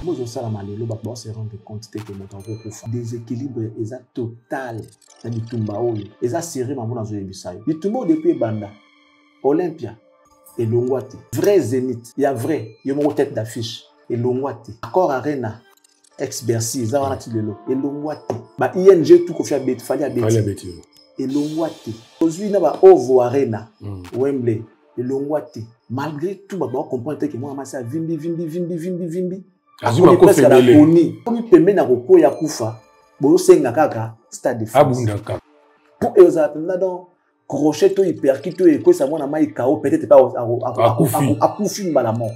Moi, je sais la malelo, on se rendre compte que mon temps est déséquilibre est total. Dans le Tumbaou, ils ont serré maman dans le Bissaï. Le Tumbaou depuis Banda, Olympia et Longwati. Vrai Zénith, il y a vrai, il y a une tête d'affiche et Longwati. Accord Arena, ex-Bercy, ils ont un lelo et Longwati. Bah ING tout qu'on fait à Bête, fallait à Bête. Et Longwati. Aujourd'hui, il y a Ovo Arena, Wembley et Longwati. Malgré tout, on comprend que moi, je suis vindi. Azuma ko femele komi pembe na roko ya kufa bo senga kaka stade de France abundaka pour ezapenda donc crochet to hyperkit to eko sa mona mai kao peut-être pas akufi mbala moko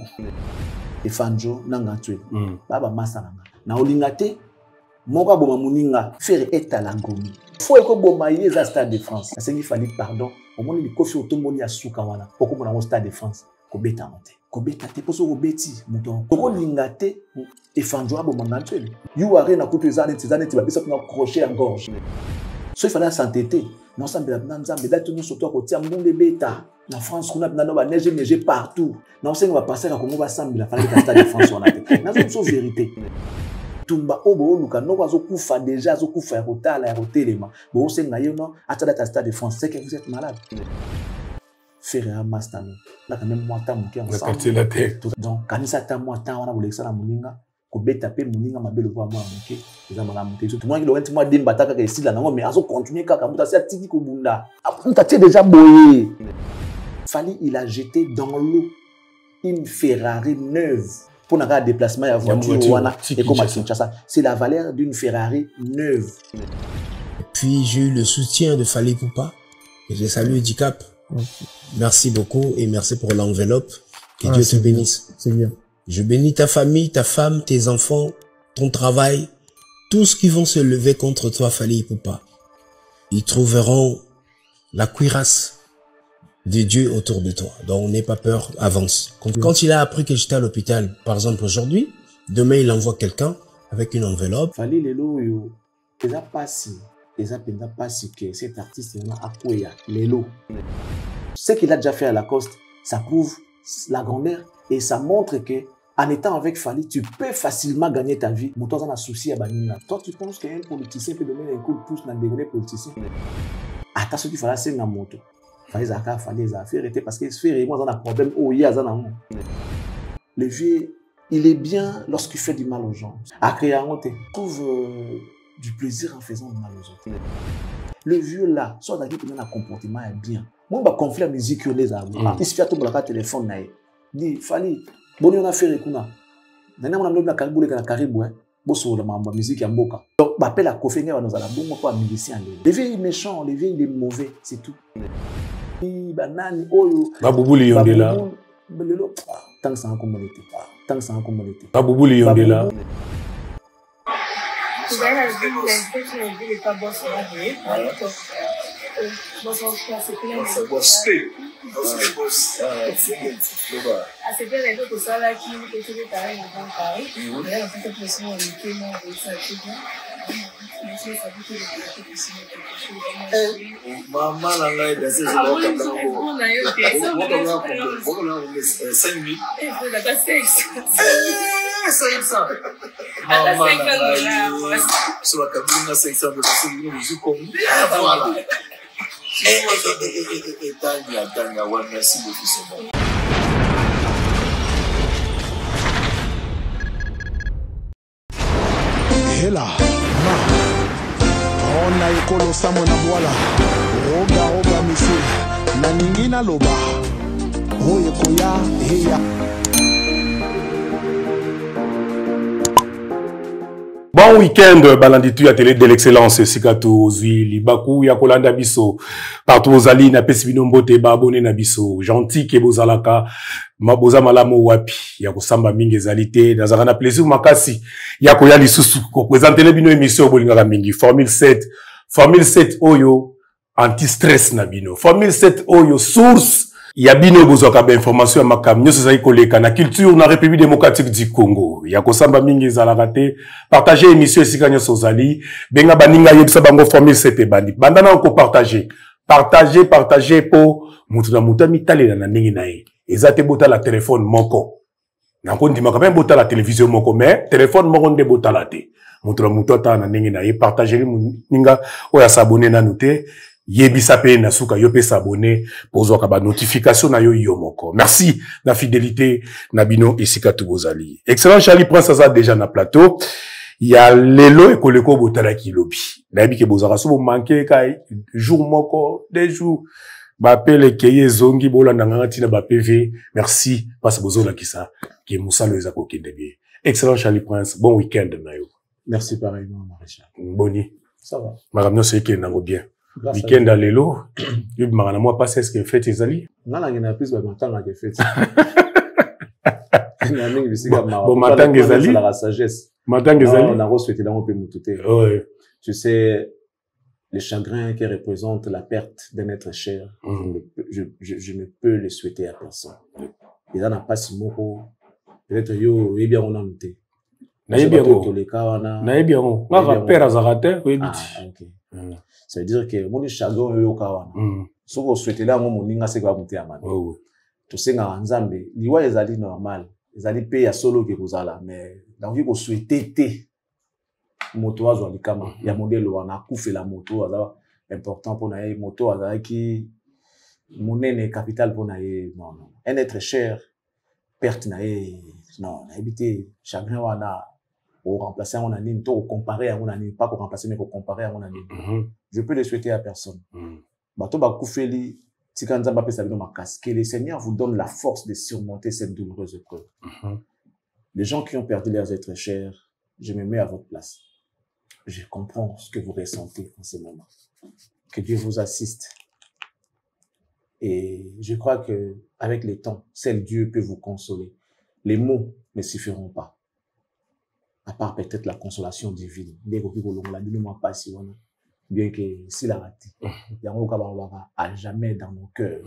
e fanjo nanga tue baba masanga na olingate moko boma muninga faire etala ngomi faut eko boma yeza stade de France asengi fali pardon au monde ni kofi otomoni ya suka wana poko mona stade de France ko beta monte kobeta te poso kobeti muto toko lingate e fanjo abo mangatwe yu arena kutu ezane ti babisa kuna crochet en gorge so il fallait s'entêter non sambela nzambe date nous surtout ko tia mbunde beta na France kuna na ba neige partout na senga ba passer ka kongo ba sambela fallait ka stade de France on a te na zo vérité tumba obo luka no kwazo kufa déjà zo kufa ya kotala ya kotelema bo senga yo no atada ta stade de France c'est que vous êtes malade faire un mastano là quand même moi ta muke ensemble la tête donc quand ça ta moi ta wana bolekisa na muninga ko beta pe muninga mabelo kwa moi muke eza mala muke tout moi qui doit moi demba taka ka isila nango mais azo continuer kaka muta sia tiki ko bunda muta tie déjà boyé Fally il a jeté dans l'eau une Ferrari neuve pour n'a déplacement à voiture wana et comme à Kinshasa c'est la valeur d'une Ferrari neuve. Puis j'ai eu le soutien de Fally Ipupa et j'ai salué Dicap. Merci beaucoup et merci pour l'enveloppe. Que Dieu te bénisse. C'est bien. Je bénis ta famille, ta femme, tes enfants, ton travail, tous qui vont se lever contre toi, Fally Ipupa. Ils trouveront la cuirasse de Dieu autour de toi. Donc n'aie pas peur, avance. Quand il a appris que j'étais à l'hôpital, par exemple aujourd'hui, demain il envoie quelqu'un avec une enveloppe. Fally lelo yo, eza pasi. Et ça peut pas si que cet artiste a accueilli l'élo. Ce qu'il a déjà fait à Lacoste, ça prouve la grandeur et ça montre que en étant avec Fally, tu peux facilement gagner ta vie. Mon temps a souci à Banina. Toi, tu penses qu'un politicien peut donner un coup de pouce dans des politiciens? Attention, il fallait c'est un moto. Fally Zaka, Fally Zafir, parce que ce fait, moi, on a un problème. Oh, il y a un le vieux, il est bien lorsqu'il fait du mal aux gens. À créer un monté, trouve du plaisir en faisant du mal aux autres. Le vieux là, soit d'ailleurs qu'il a un comportement bien. Moi, je conflit la musique que les amis. Il se fait tout le téléphone. Il dit, Fally, bon, on a fait le coup. Maintenant, on a la caribou, la caribou, bosso la musique en boca. Donc, je m'appelle à Kofi, on a la bombe pour un musicien. Le vieux est méchant, le vieux il est mauvais, c'est tout. Banane, oyo. Baboubou Yondela. Tant que c'est en communauté. Tant que c'est en communauté. Baboubou Yondela. Vous avez la vie, les pas boss à la vie. C'est bien les autres ça là qui étaient des pareils dans Paris. Et là, on peut pression en équipement et ça c'est bien. Maman là est dansé sur le ona ekolo samo na bwala roga misi na ningina loba oye koya heya. Bon week-end, balanditu à télé de l'excellence, Sikato, Zui, Libaku, Yakolanda Biso, partout aux alliés, na pesibino mbote, babone na biso, gentil, kebozalaka, maboza malamo wapi, yako samba mingi zalité, nazarana plaisir makasi, yako yali susu, ko présenter les bino émission, bolingara mingi, Formule 7 oyo, anti-stress na bino, Formule 7 oyo, source, Yabino bozoka ba information ya makam nyoso zali koleka na culture na République démocratique du Congo ya kosamba mingi zalaka te partager émission esika nyoso zali benga baninga yebisa bango Formule 7 bandi bandana ko partager po mutu na mutu mitalela na ndenge na ye ezate bota la téléphone moko Nanko ndima quand même bota la télévision moko mais téléphone moko nde bota la té. Mutra mutota na ndenge na ye partager ninga oya s'abonner na noté. Yebisa pe na suka yo pe s'abonner pour zoka ba notification na yo yomoko. Merci na fidélité na bino esika tu bozali. Excellent Charlie Prince ça déjà na plateau. Il y a lelo et koleko botala ki lobi. Na bi ke bozara so bo manquer kai jour moko des jours. Ba pele keye zongi bolanda ngati na ba PV. Merci parce que bozola ki ça qui musalo ezako kende bien. Excellent Charlie Prince, bon week-end na yo. Merci pareillement Maréchal. Boni. Ça va. Madame no c'est que nango bien. Week-end à lelo, yo marana moi passer ce que fait ezali. Nala ngena plus ba matanga ke fait. Bon matanga ezali. La sagesse. Matanga ezali. On a reçu dans pe mututé. Ouais. Tu sais les chagrins qui représentent la perte d'un être cher, je ne peux le souhaiter à personne. Et là, n'a pas si moko. Peut-être yo, bien on a noté. Naïbiango. Ma père azarate, oui. Ah, ok. Ça veut dire que mon chagrin yo kawana. Si vous souhaitez là, mon ninga c'est quoi monter à man. Tu sais nga nzambe, liwa ezali normal. Ezali pe ya solo que vous allez, mais dans vie vous souhaitez té. Moto azo alikama ya modèle wana kufela moto aza important pour naye moto aza ki monene capital pour naye non un être cher perte naye non habité chagrin wana au remplacer on a ni to comparer à on a ni pas pour remplacer mais pour comparer à on a ni je peux le souhaiter à personne bato ba kufeli tika nzamba pesa bino makasi que le Seigneur vous donne la force de surmonter cette douloureuse épreuve. Les gens qui ont perdu leurs êtres chers, je me mets à votre place. Je comprends ce que vous ressentez en ce moment. Que Dieu vous assiste. Et je crois que avec le temps, seul Dieu peut vous consoler. Les mots ne suffiront pas. À part peut-être la consolation divine. Bien que si la raté, à jamais dans nos cœurs.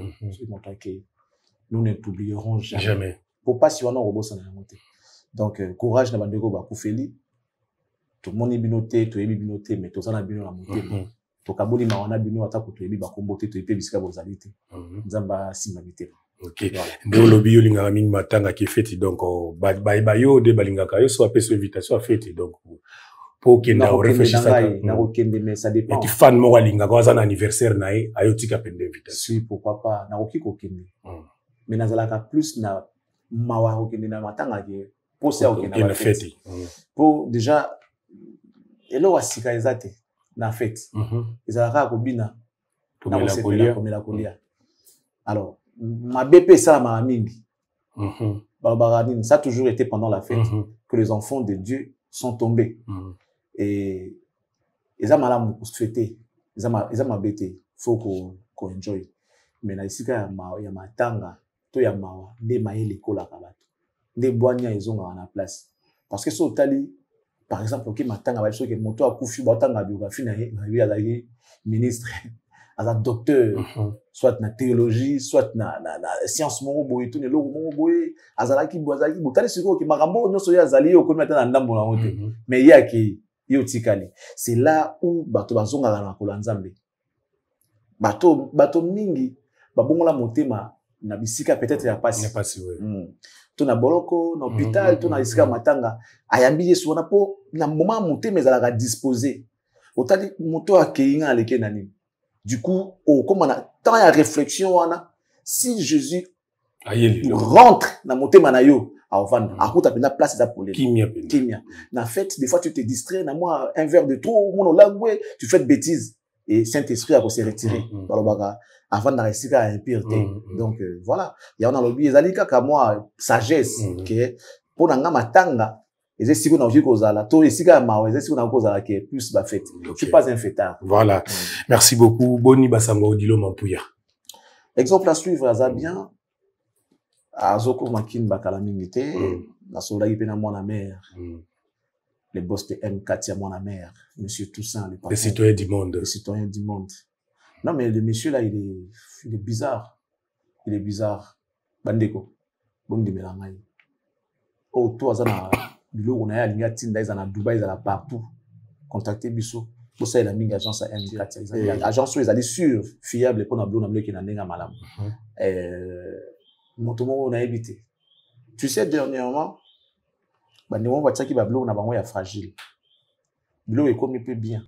Nous ne t'oublierons jamais. Jamais. Pour pas si on a robot sans monter. Donc courage na bandeko ba kufeli. Tout le monde est binoté, tout est binoté, mais tout ça n'a bino la montée. Tout kaboli mawana bino ata ko tuebi ba komboté to epé bisika bozalité. Nzamba simabité. OK. Ndo lobi yo linga mingi matanga ki fête donc ba yo de balinga ka yo so apé invitation à fête donc pour qu'il na réfléchir ça. Na okende mais ça dépend. Et tu fan mo linga ko za anniversaire na ye ayotika pende invitation. Si pourquoi pas na okiko kende. Mais nazalaka plus na mawa okende na matanga ke pour ça okende na fête. Pour déjà elo wasika ezate na fête ezalaka kobina na komela kolia alors ma BP ça ma mingi barbaranine ça a toujours été pendant la fête que les enfants de Dieu sont tombés et eza malamu fêter eza ma bête faut ko enjoy mais na isika ya matanga to ya mawa nde mayele kola kabato nde bwanya ezonga na place parce que so tali par exemple, ok, matanga va que moto a koufi batanga biographie na ye ministre, à docteur, soit na théologie, soit na science moko boye, tout ne logo moko boye, azalaki boazaki, botali siko ki makambo nyoso ya zali yo komi atana ndambo na wote. Mais ya ki yo tikali. C'est là où bato bazonga na kolanzambe. Bato mingi babongola motema na bisika peut-être ya pasi. Ya pasi ouais. To na boloko na hôpital to na isika matanga ayambi yesu wana po na moment motema ezalaka disposé otali moto akeinga aleke na nini du coup comme on a tant ya réflexion wana si Jésus rentre na motema na yo avanda akuta pena place za polé kimia na fait des fois tu te distrais na moi un verre de trop mon langue tu fais de bêtises et Saint-Esprit a se retirer balobaka avant de rester à impureté. Donc voilà, il y a un lobby ezalika ka moi sagesse que pour nga matanga ezesiko na ojiko zala to esika ma ezesiko na kozala que plus ba fête. Je suis pas un fêtard. Voilà. Merci beaucoup. Boni basango Odilo Mampuya. Exemple à suivre à bien azoko makin bakala mingité na sola ipena mwana mère. Les boss de M4 ya mwana mère, monsieur Toussaint le citoyen du monde. Le citoyen du monde. Non, mais le monsieur là, il est bizarre. Il est bizarre. Bandeko. Bon de melangai. Oh, toi, ça na bilo on a alinga tinda ils en a Dubaï, ils en a partout. Contactez Bisso. Pour ça il a mis agence à M4. Agence où ils allaient sûr, fiable pour na bleu na bleu qui na nenga malam. Motomo on a évité. Tu sais, dernièrement, on va dire qu'il y a un fragile. Bilo est comme il peut bien.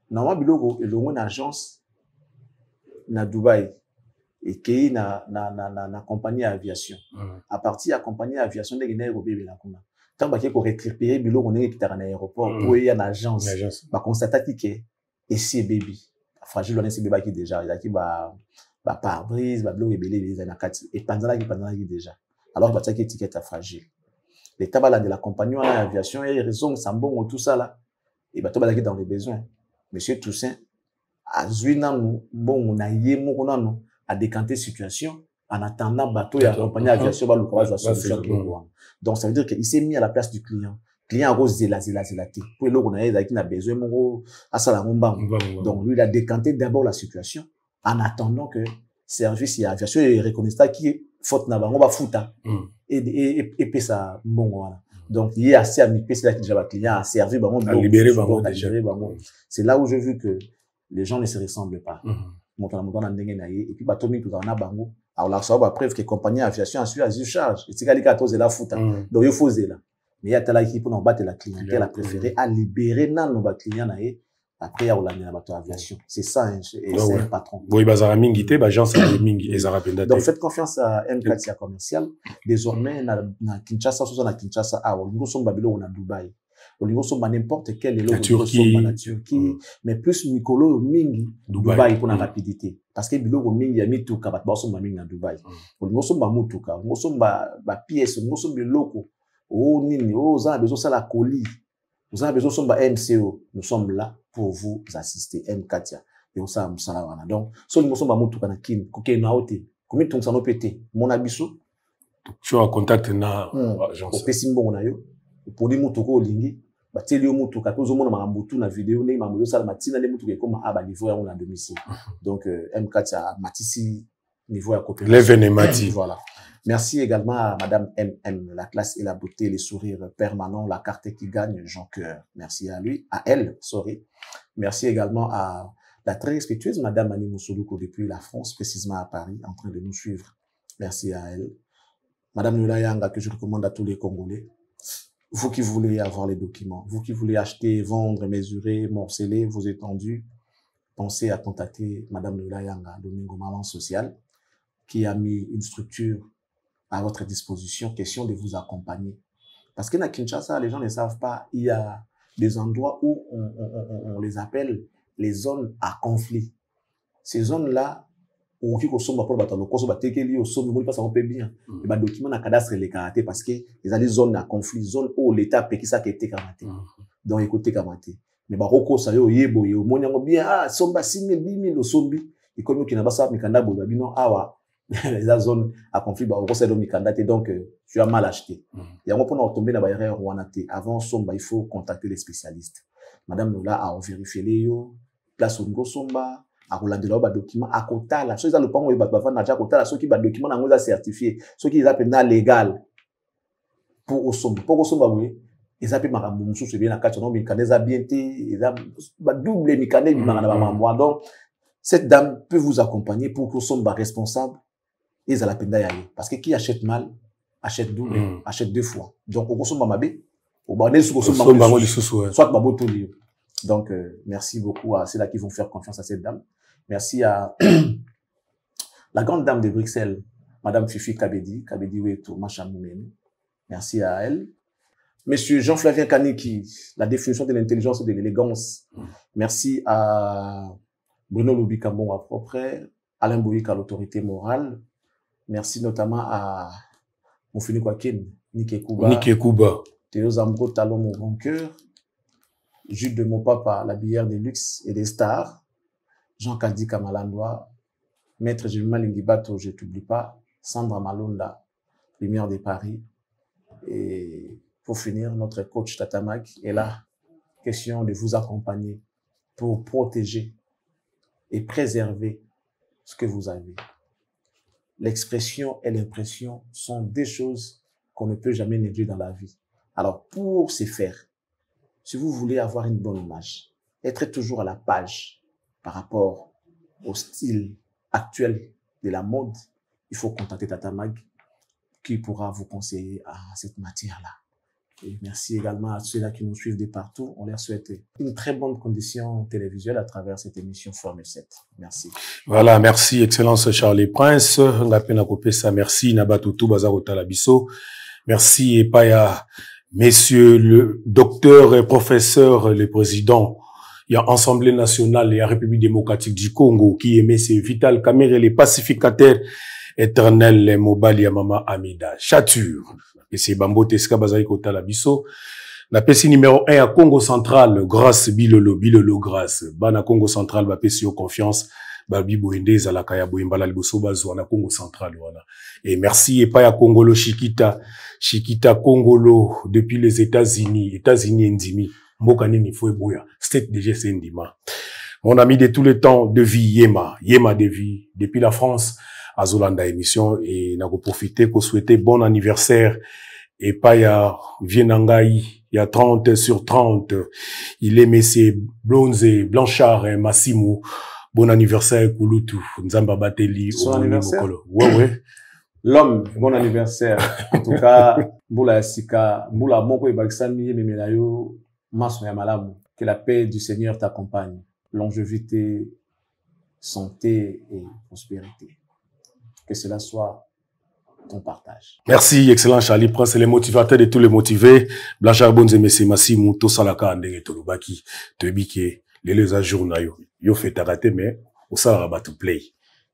Normalement, Bilo est une agence na Dubaï et qui est na compagnie d'aviation. À partir de la compagnie d'aviation, il y a une tant que vous récupérez Bilo, on est dans l'aéroport, où il y a une agence. Bah constater que ici baby, fragile on est bébé qui déjà, il y a qui ba pare-brise, ba Bilo est belé les anakati et pendant qui déjà. Alors bah ça qui étiquette fragile. Les tabala de la compagnie d'aviation et raison ça bon tout ça là. Et bah, tout le monde dans les besoins. Monsieur Toussaint, a Zuina, bon, on a yé, on a décanté situation en attendant bateau et accompagné l'aviation, le courage de la solution. Donc, ça veut dire qu'il s'est mis à la place du client. Le client a rose zéla. Pour le on a besoin, à Salamomba. Donc, lui, il a décanté d'abord la situation en attendant que service et aviation et reconnaissance qui faute n'a pas, on va foutre. Et puis ça, bon, voilà. Donc, il y a assez à mi c'est là que déjà le client a servi, à libérer, c'est là où j'ai vu que les gens ne se ressemblent pas. Et puis, Tommy, tout en a bango. Alors, là, ça va preuve que la compagnie d'aviation a su à charge. Et c'est qu'à l'écart, la fouta. Donc, il faut là. Mais il y a telle équipe pour battre la clientèle, a préféré à libérer nos clients. Après, il y a l'aviation. C'est ça, c'est un patron. Oui, bazara mingi te, j'en mingi, et zara pendate. Donc, faites confiance à M4 commercial. Désormais, na Kinshasa, na Kinshasa, nous sommes Babylone, on a Dubaï. Nous sommes n'importe quel élo. La Turquie. La Turquie. Mais plus Nicolo mingi, Dubaï pour la rapidité. Parce que Bilo mingi a mis tout cas, nous sommes mingi à Dubaï. Nous sommes Moutuka, nous sommes pièces, nous sommes locaux. Oh, nini, oh, ça a besoin de la colis. Nous avons besoin de MCO. Nous sommes là pour vous assister. M4. Et on s'en va. Donc, si nous sommes à Moutuka, combien de temps ça nous pété? Mon abisso. Tu as contact na agence. Au Pessimbo, on a eu. Pour les Moutuka au Lingi. Bateli au Moutuka. Tout le monde a Moutou na vidéo. Né, Mamoyo Sala Matina, les Moutuka comme à niveau on a domicile. Donc, M4 a Matissi niveau à coopération. L'événement. Voilà. Merci également à Madame MM, la classe et la beauté, les sourires permanents, la carte qui gagne, Jean Coeur. Merci à lui, à elle, sorry. Merci également à la très respectueuse Madame Annie Moussoulouko depuis la France, précisément à Paris, en train de nous suivre. Merci à elle. Madame Nula Yanga, que je recommande à tous les Congolais. Vous qui voulez avoir les documents, vous qui voulez acheter, vendre, mesurer, morceler vos étendues, pensez à contacter Madame Nula Yanga, Domingo Maman Social, qui a mis une structure à votre disposition, question de vous accompagner. Parce que dans Kinshasa, les gens ne savent pas, il y a des endroits où on les appelle les zones à conflit. Ces zones-là, on dit qu'on sommes pour battre le cours, on sommes pas ça on peut bien. Et bah document na cadastre les karaté parce que les allées zones à conflit, zone où l'État peut qui ça qui était karaté. Donc écoutez karaté. Mais bah roko ça yo yebo yo monyango bien ah somba 6000 10000 au sombi et comme qui n'a pas ça mikanda bo babino awa les zones à conflit bah on s'est candidaté donc tu as mal acheté. Et on peut tomber dans la barrière ouanaté avant somba il faut contacter les spécialistes. Madame Nola a vérifié les yo place au ngo somba à Rolande là ba document à kota là ceux qui le pango ba ba na ja kota là ceux qui ba document na ngoza certifié ceux qui appellent na légal pour au somba oui ils appellent makambo mususu bien na kati no mikaneza bien té ils a ba double mikane bi mangana ba mamwa donc cette dame peut vous accompagner pour que somba responsable et ça la peine d'aller parce que qui achète mal achète double achète deux fois donc au somba mabé au ba nesu somba soit babo tout lieu. Donc merci beaucoup à ceux-là qui vont faire confiance à cette dame. Merci à la grande dame de Bruxelles, Madame Fifi Kabedi Weto Machamoumeni. Merci à elle. Monsieur Jean-Flavien Kaniki, la définition de l'intelligence et de l'élégance. Merci à Bruno Lubikambon à propre, Alain Bouyik à l'autorité morale. Merci notamment à Moufini Kwakin, Nike Kuba, Théo Zambro, Talon mon bon cœur, Jules de mon papa, la bière des luxe et des stars, Jean Kadi Kamalandoa, Maître Jimma Lingibato, je t'oublie pas, Sandra Malonda, Lumière de Paris, et pour finir, notre coach Tatamag est là, question de vous accompagner pour protéger et préserver ce que vous avez. L'expression et l'impression sont des choses qu'on ne peut jamais négliger dans la vie. Alors, pour ce faire, si vous voulez avoir une bonne image, être toujours à la page par rapport au style actuel de la mode, il faut contacter Tatamag qui pourra vous conseiller à cette matière-là. Et merci également à ceux-là qui nous suivent de partout. On leur souhaite une très bonne condition télévisuelle à travers cette émission Formule 7. Merci. Voilà, merci, Excellence Charlie Prince. Merci, Nabatutu Bazarota Labiso. Merci, Epaya, messieurs le docteur et professeur, le président. Il y a Assemblée nationale et la République démocratique du Congo qui aimait ses Vital Kamerhe, les pacificateurs éternels, les Mobali Mama Amida. Chature. Et c'est Bambo Teska Bazai Kota Labiso. La PC numéro 1 à Congo Central, grâce Bilolo, grâce. Bana Congo Central, ba PC confiance. Babi Boende, Zalakaya Boimbala Liboso Bazo, na Congo Central, voilà. Et merci, et pas à Congolo Chiquita Congolo, depuis les États-Unis Ndimi. Mokane ni foué boya. State DG c'est Ndima. Mon ami de tous les temps de vie, Yema de vie, depuis la France, à Zolanda émission, et n'a profité pour souhaiter bon anniversaire, et pas ya Vienangaï, il y a 30 sur 30, il est Messier Blonze, Blanchard et Massimo, bon anniversaire, Kouloutou, Nzamba Bateli, son anniversaire? Ouais. L'homme, bon anniversaire. En tout cas, Boula Sika, Boula Moko et Baksami, Memelayo, Mason Yamalamu, que la paix du Seigneur t'accompagne, longévité, santé et prospérité. Que cela soit ton partage. Merci, excellent Charlie Prince, les motivateurs de tous les motivés. Blanchard Bonze Messi Massimo, Tosalaka Andenge Tolubaki, Tebike, les ajourna yo fait rater, mais au salarié to play.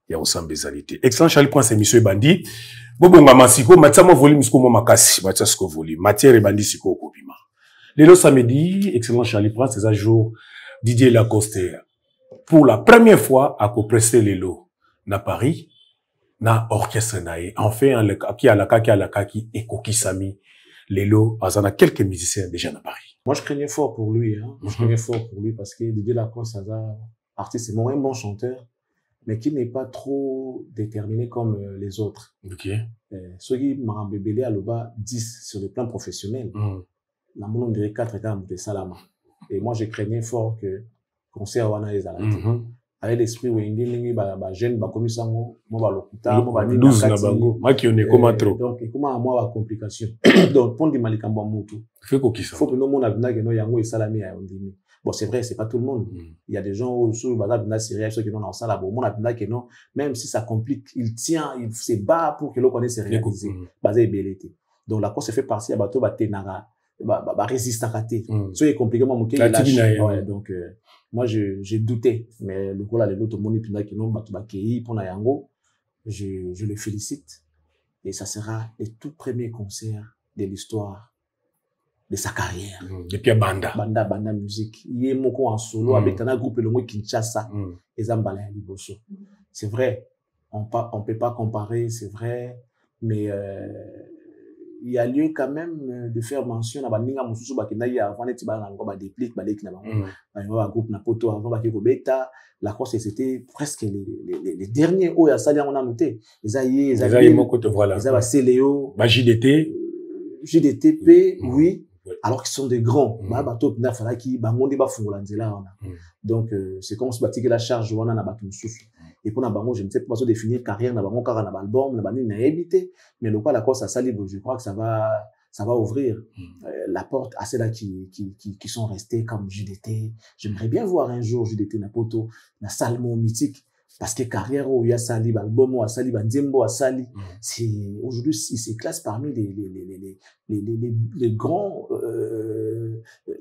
Il y a ensemble des alités. Excellent Charlie Prince, monsieur Bandi. Bobonga Masiko, Matsamo volume, Sko Makasi, Matsasko volume, matière et Bandi Siko Kopima. Le samedi, excellent Charlie Prince, c'est un jour, Didier Lacoste, pour la première fois, a co-presté les lots, na Paris, na orchestre nae, enfin, qui a la kaki, et Kokisami, les lots, en a quelques musiciens déjà na Paris. Moi, je craignais fort pour lui, hein. Je craignais fort pour lui parce que Didier Lacoste, c'est un artiste, c'est un bon chanteur, mais qui n'est pas trop déterminé comme les autres. Ok. Ceux qui m'ont bébélé à l'Oba 10 sur le plan professionnel. La mono dirait 4 états de Salama. Et moi, je craignais fort que concert wana les alati. Avec l'esprit où il jeune, commis sango, moi, l'okuta, moi, 12 na bango. Moi, qui on est comme trop. Donc, comment à moi, la complication. Donc, pour dire malikamba moutou. Fait quoi qui ça? Faut que nous, mon abina, que nous, yango et salami à ondimi. Bon, c'est vrai, c'est pas tout le monde. Il y a des gens où, sur le bazar, abina, c'est ceux qui n'ont pas ça là, bon, mon abina, que non, même si ça complique, il tient, il se bat pour que l'on connaisse ses réalités. Basé et belleté. Donc, la course fait partie à bateau, tenara. Résiste à rater. Ça est compliqué, moi, ouais, donc, moi, j'ai douté. Mais le coup, là, les autres, mon épinard qui n'ont pas de pour Nayango, je le félicite. Et ça sera le tout premier concert de l'histoire de sa carrière. Depuis Banda. Banda musique. Il y a moko en solo avec un groupe, le mot Kinshasa, et Zambala Liboso. C'est vrai. On peut pas comparer, c'est vrai. Mais, il y a lieu quand même de faire mention à Baninga Moussou Bakinaï avant d'être dans des pliques, un groupe Napoto avant Bakiko Beta. La course, c'était presque les derniers hauts à Salia, on a noté. Esaïe, voilà. Esaïe, Céléo. JDTP, oui. Alors qu'ils sont des grands. Bato, Nafalaki, Bamonde, Bafungolanzela. Donc, c'est comme se bâtir la charge, on a un bateau sous. Et pour Nabango, je ne sais pas définir carrière, Nabango, car on a album, Nabani n'a évité. Mais le cas, la course à Salibo, je crois que ça va ouvrir la porte à ceux-là qui sont restés comme JDT. J'aimerais bien voir un jour JDT Napoto, na Salmo mythique. Parce que carrière où il y a Sali, album où il y a Sali, Nzembo à Sali, aujourd'hui, il se classe parmi les grands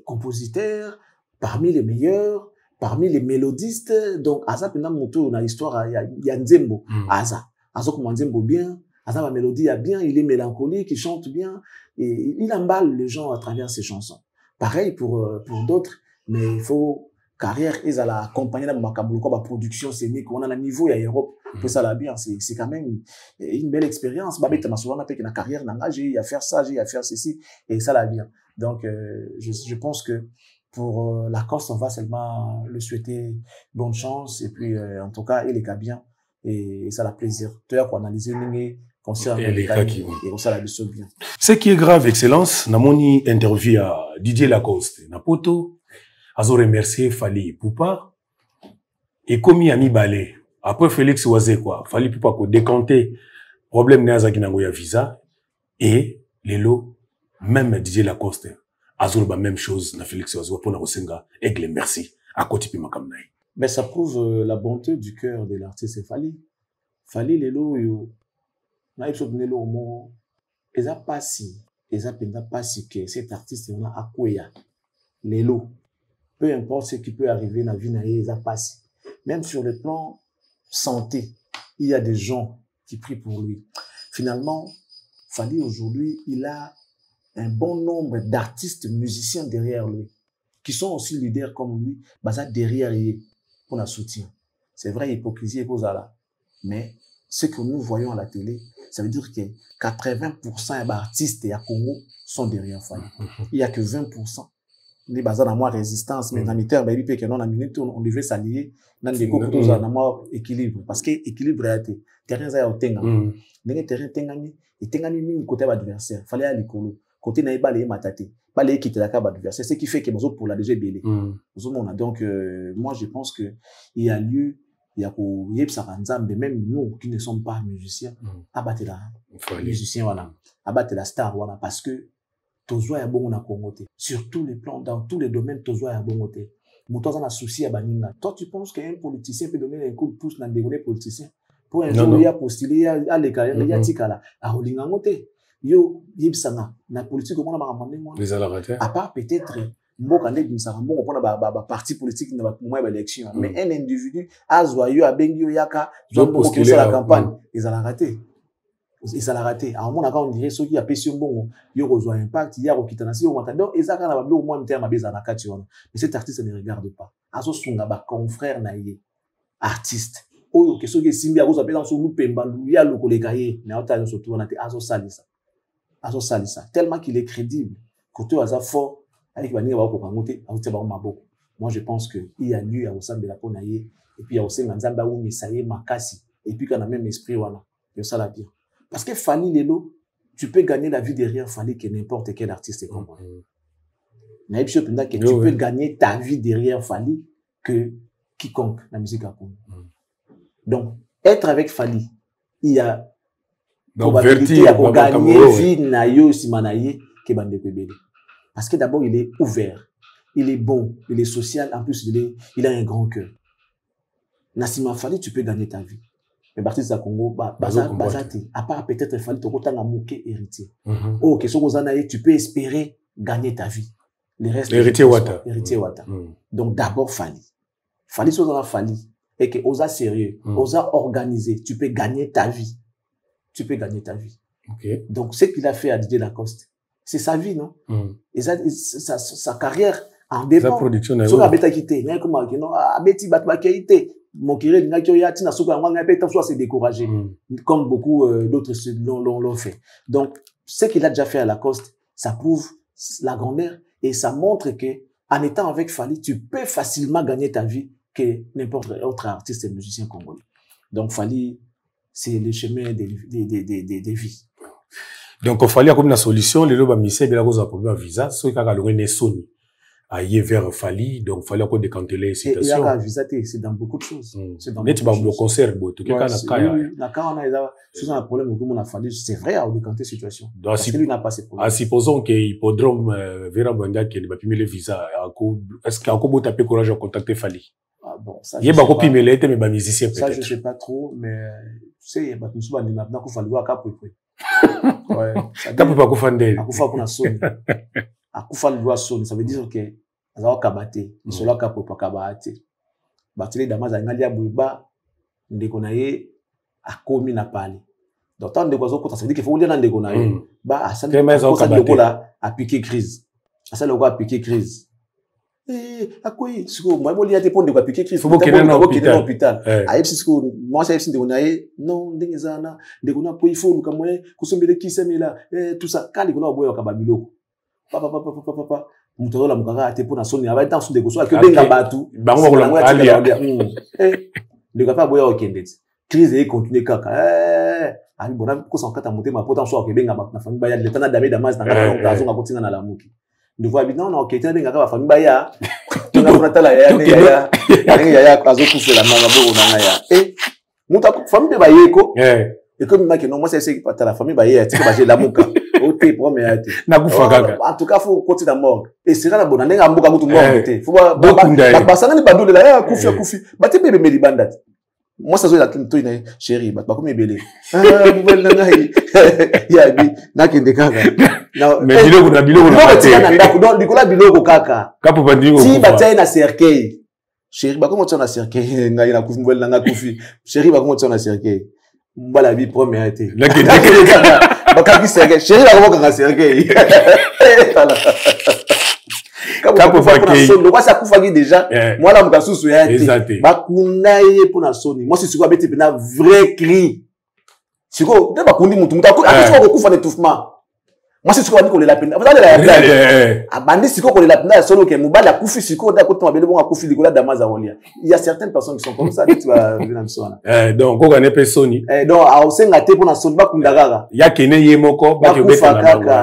compositeurs, parmi les meilleurs, parmi les mélodistes. Donc, Aza, pendant mon tour, dans l'histoire, il y a Nzembo. Aza comme Nzembo bien, Aza, la mélodie a bien, il est mélancolique, il chante bien, et il emballe les gens à travers ses chansons. Pareil pour d'autres, mais il faut, carrière, ils allaient accompagner la production scénique, on a un niveau, il y a Europe, ça la bien, c'est quand même une belle expérience. Babette m'a souvent appelé la carrière, j'ai à faire ça, j'ai à faire ceci, et ça la bien. Donc, je pense que pour la Corse, on va seulement le souhaiter bonne chance, et puis, en tout cas, il est bien, et ça la plaisir. Tu as analysé concernant les cas qui et ça la bien. Ce qui est grave, Excellence, n'a moni interview à Didier Lacoste, Napoto, Azo remercier Fali Poupa et commis ami balé. Après Félix Oazé quoi, Fali Poupa ko décanter problème naza ki nango ya visa Et les lots, même Didier Lacoste, Azurba, même chose, na Félix Oazouba, pour Narosenga, Aigle, merci, à côté de Makamnaï. Mais ça prouve la bonté du cœur de l'artiste Fally. Fally, les lots, na épisode de l'eau, ils a pas si, que cet artiste, on a accueilli les lots. Peu importe ce qui peut arriver dans la vie, ils a pas si. Même sur le plan santé, il y a des gens qui prient pour lui. Finalement, Fally aujourd'hui, il a un bon nombre d'artistes musiciens derrière lui, qui sont aussi leaders comme lui, basés derrière lui pour la soutien. C'est vrai, hypocrisie est cause là. Mais ce que nous voyons à la télé, ça veut dire que 80% des artistes à Congo sont derrière Fally. Il n'y a que 20%. Les basés dans moi résistance, mais dans les termes, on devait s'allier dans des coups pour dans moi équilibre. Parce que équilibre a été terrain à Otenga. Les terrains Tengani, et Tengani ni côté adversaire. Fallait aller colo. Côté naïba les matate. Pas les quitter la carte adversaire. C'est ce qui fait que nous pour la DG belé. Donc, moi, je pense que il y a lieu, il y a pour mais même nous qui ne sommes pas musiciens, abattre la musicien, voilà. Abattre la star, voilà. Parce que, Tozoa est bon à Congoté. Sur tous les plans, dans tous les domaines, Tozoa est bon côté. Mouton a un souci à Baninga. Toi, tu penses qu'un politicien peut donner un coup de pouce dans des politiciens? Pour un jour, il y a postulé, à l'écart, il y a Tikala, à Rolingangote. Yo, Yibsanga, la politique, comment on a ramené, moi? Les raté. À part peut-être, bon, quand on a parti politique dans la élection. Mais un individu, à Zoyo, à Bengio, Yaka, Zoyo, postuler à la campagne, ils ont raté. Et ça l'a raté. Alors, on dirait ceux qui a pêché un bon, il y a un impact, il y a un kitanasi, il y a un donc, ils ont au moins un terme à baiser à mais cet artiste ne regarde pas. Aso Sungaba, confrère naïe, artiste. Oh, que ceux qui simbi à vous appelez dans son loup pembalou, il y a le collègue, mais à autant surtout, on a été Aso Salisa. Aso Salisa. Tellement qu'il est crédible, que tu as fort, avec Vanilla Wakopangote, à Ote Maboko. Moi, je pense qu'il y a lieu à Osam de la Ponaye, et puis il y a aussi Manzamba ou Misaye Makasi, et puis qu'on a même esprit, voilà. Il y a ça la bien. Parce que Fally Lelo, tu peux gagner la vie derrière Fally que n'importe quel artiste est comme moi. Mais tu peux gagner ta vie derrière Fally que quiconque la musique à Congo. Donc, être avec Fally, il y a probabilité à gagner vie nayo simanaye que bande pebele. Parce que d'abord, il est ouvert, il est bon, il est social, en plus, il a un grand cœur. Nassima Fally, tu peux gagner ta vie. Les artistes à Congo, basati, à part peut-être il fallait te retrouver un mouquet héritier. Oh, que ce que tu peux espérer gagner ta vie. Les restes, héritier Wata. Héritier Wata. Donc d'abord Fally. Fally soit dans la Fally. Et que osa sérieux, osa organisé, tu peux gagner ta vie. Tu peux gagner ta vie. Okay. Donc ce qu'il a fait à Didier Lacoste, c'est sa vie, non? Et sa carrière en dépend. Sa production, sur la bêta quitté. Il y a comme non, abeti batba qualité. Mon kiré n'a qu'il y a tina souka on a peut soit c'est découragé comme beaucoup d'autres l'ont fait. Donc ce qu'il a déjà fait à Lacoste, ça prouve la grandeur et ça montre que en étant avec Fally, tu peux facilement gagner ta vie que n'importe autre artiste et musicien congolais. Donc Fally, c'est le chemin des vies. Donc il fallait comme une solution les loba misé de la cause à problème visa ceux qui a le soni à y vers Fally, donc il fallait encore décanter les situations. Il y a visiter, c'est dans beaucoup de choses. C'est dans beaucoup de choses. Concert, tout le on a un problème où on a fallu, c'est vrai, à décanter situation. Parce que lui n'a pas ces problèmes. Supposons que l'hippodrome Vera Banda qui n'a pas pu les visas, est-ce qu'il y a encore beau taper courage à contacter Fally? Ah bon, ça. Il y a beaucoup de mais les musiciens peut-être. Ça, je sais pas trop, mais tu sais, il y a pas tout ça, il y a maintenant qu'il fallait voir Capo. Ouais. Capo pas qu'on fande. Akufa pour la sonne. Akufa le doit sonner, ça veut dire que azawa kabate, nisolo Capo pas kabate. Batile damaza ngalia buiba, ndeko na ye akomi na pale. Donc tant ndeko azoko ça veut dire qu'il faut dire ndeko na ye. Ba asali ndeko là a piqué crise. Asali ndeko a piqué crise. Akoyi siko moi mo liate pour ndeko a piqué crise. Faut qu'il ait un hôpital. Aïe siko moi ça ndeko na ye non ndengezana ndeko na po il faut luka moye kusombele kisemela tout ça quand ndeko na boyo kababiloko. Papa mutozo la mukaka ate pona soni aba dans son ndeko so que benga batu bango ko la alia ndeko pa boyo okendeti crise et continue kaka ali bona ko sans kata motema potentiel que benga batu na famille ba ya le tana David Damas na kata tazo nga kotinga na lamuki ndeko habitant na okete benga ka famille ba ya tuna kunatala ya kazo kufela manga boko na ya muta famille ba yeko et comme maki non moi c'est qui pas la famille ba ya tika ba j'ai lamuka Ote premier ate. En tout cas faut continuer la mort. Et c'est là bon ndenga mboka mutu mort ote. Faut ba basanga ni bando de la ya kufi kufi. Ba te bebe meli bandat. Moi ça zo la to ina chérie ba ko mebele. Ah nouvelle nanga ya bi nakende kaka. Mais biloko na biloko na te. Donc Nicolas biloko kaka. Kapo bandingo. Si bataille na cercueil. Chérie ba ko na cercueil ngai na kufi nouvelle nanga kufi. Chérie ba ko na cercueil. Mbala bi premier ate. Nakende kaka. Bakaki cercueil. Chérie ba ko kaka cercueil. Kapo fakei. Le roi ça kufaki déjà. Moi là muka susu ya ate. Bakunda ye pona soni. Moi si siko abeti pena vrai cri. Siko de bakundi mutu muta ko akiko kufa d'étouffement. Moi si siko bani ko le lapenda. Vous allez la abandi siko ko le lapenda solo ke mubala kufi siko da ko tomabele bon akufi likola damaza wolia. Il y a certaines personnes qui sont comme ça, tu vas venir me donc ko gané pe soni. Donc a osenga te pona soni bakunda gaga. Ya kene ye moko ba ke beta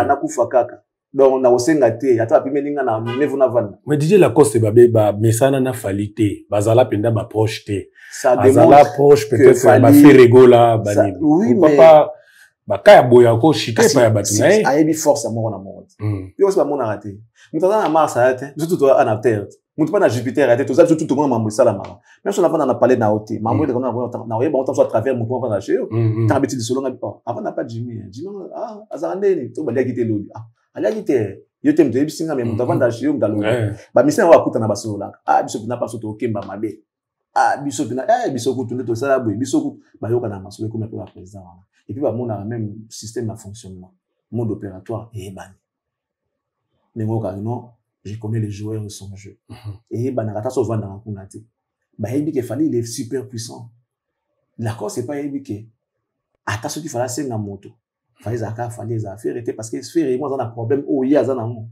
na kufa kaka. Donc na osenga te ata pimelinga na mevu na vanda. Mais DJ Lacoste ba mesana na falite bazala penda ba proche te. Ça bazala proche peut-être ba fait rigola bani. Oui mais papa ba kaya boya ko shika pa ya batu na ayebi force à mort na mort. Yo c'est pas mon raté. Mutana na Mars a été surtout toi en terre. Mutu na Jupiter a été tout ça surtout tout le monde mambo sala mara. Même si on a parlé na hauteur. Mambo de comme na oye ba on à travers mutu on va chez eux. Tant petit de solonga avant n'a pas Jimmy. Jimmy azandeni to ba lia lobby. Aliagite yote mtu ebisinga me mtu avanda shio mdalo ba misena wa kuta na basola biso bina pa soto okemba mabe biso bina biso kutu ndeto sala boy biso kutu ba yoka na masolo comme le président et puis ba mona même système de fonctionnement mode opératoire et ban nengo ka non je connais les joueurs de son jeu et ban na so vanda na kunati ba yebi ke fali il est super puissant l'accord c'est pas yebi ke ata so ki fala senga moto fallait zaka fallait za faire était parce que faire et moi on a problème oh il y a ça nan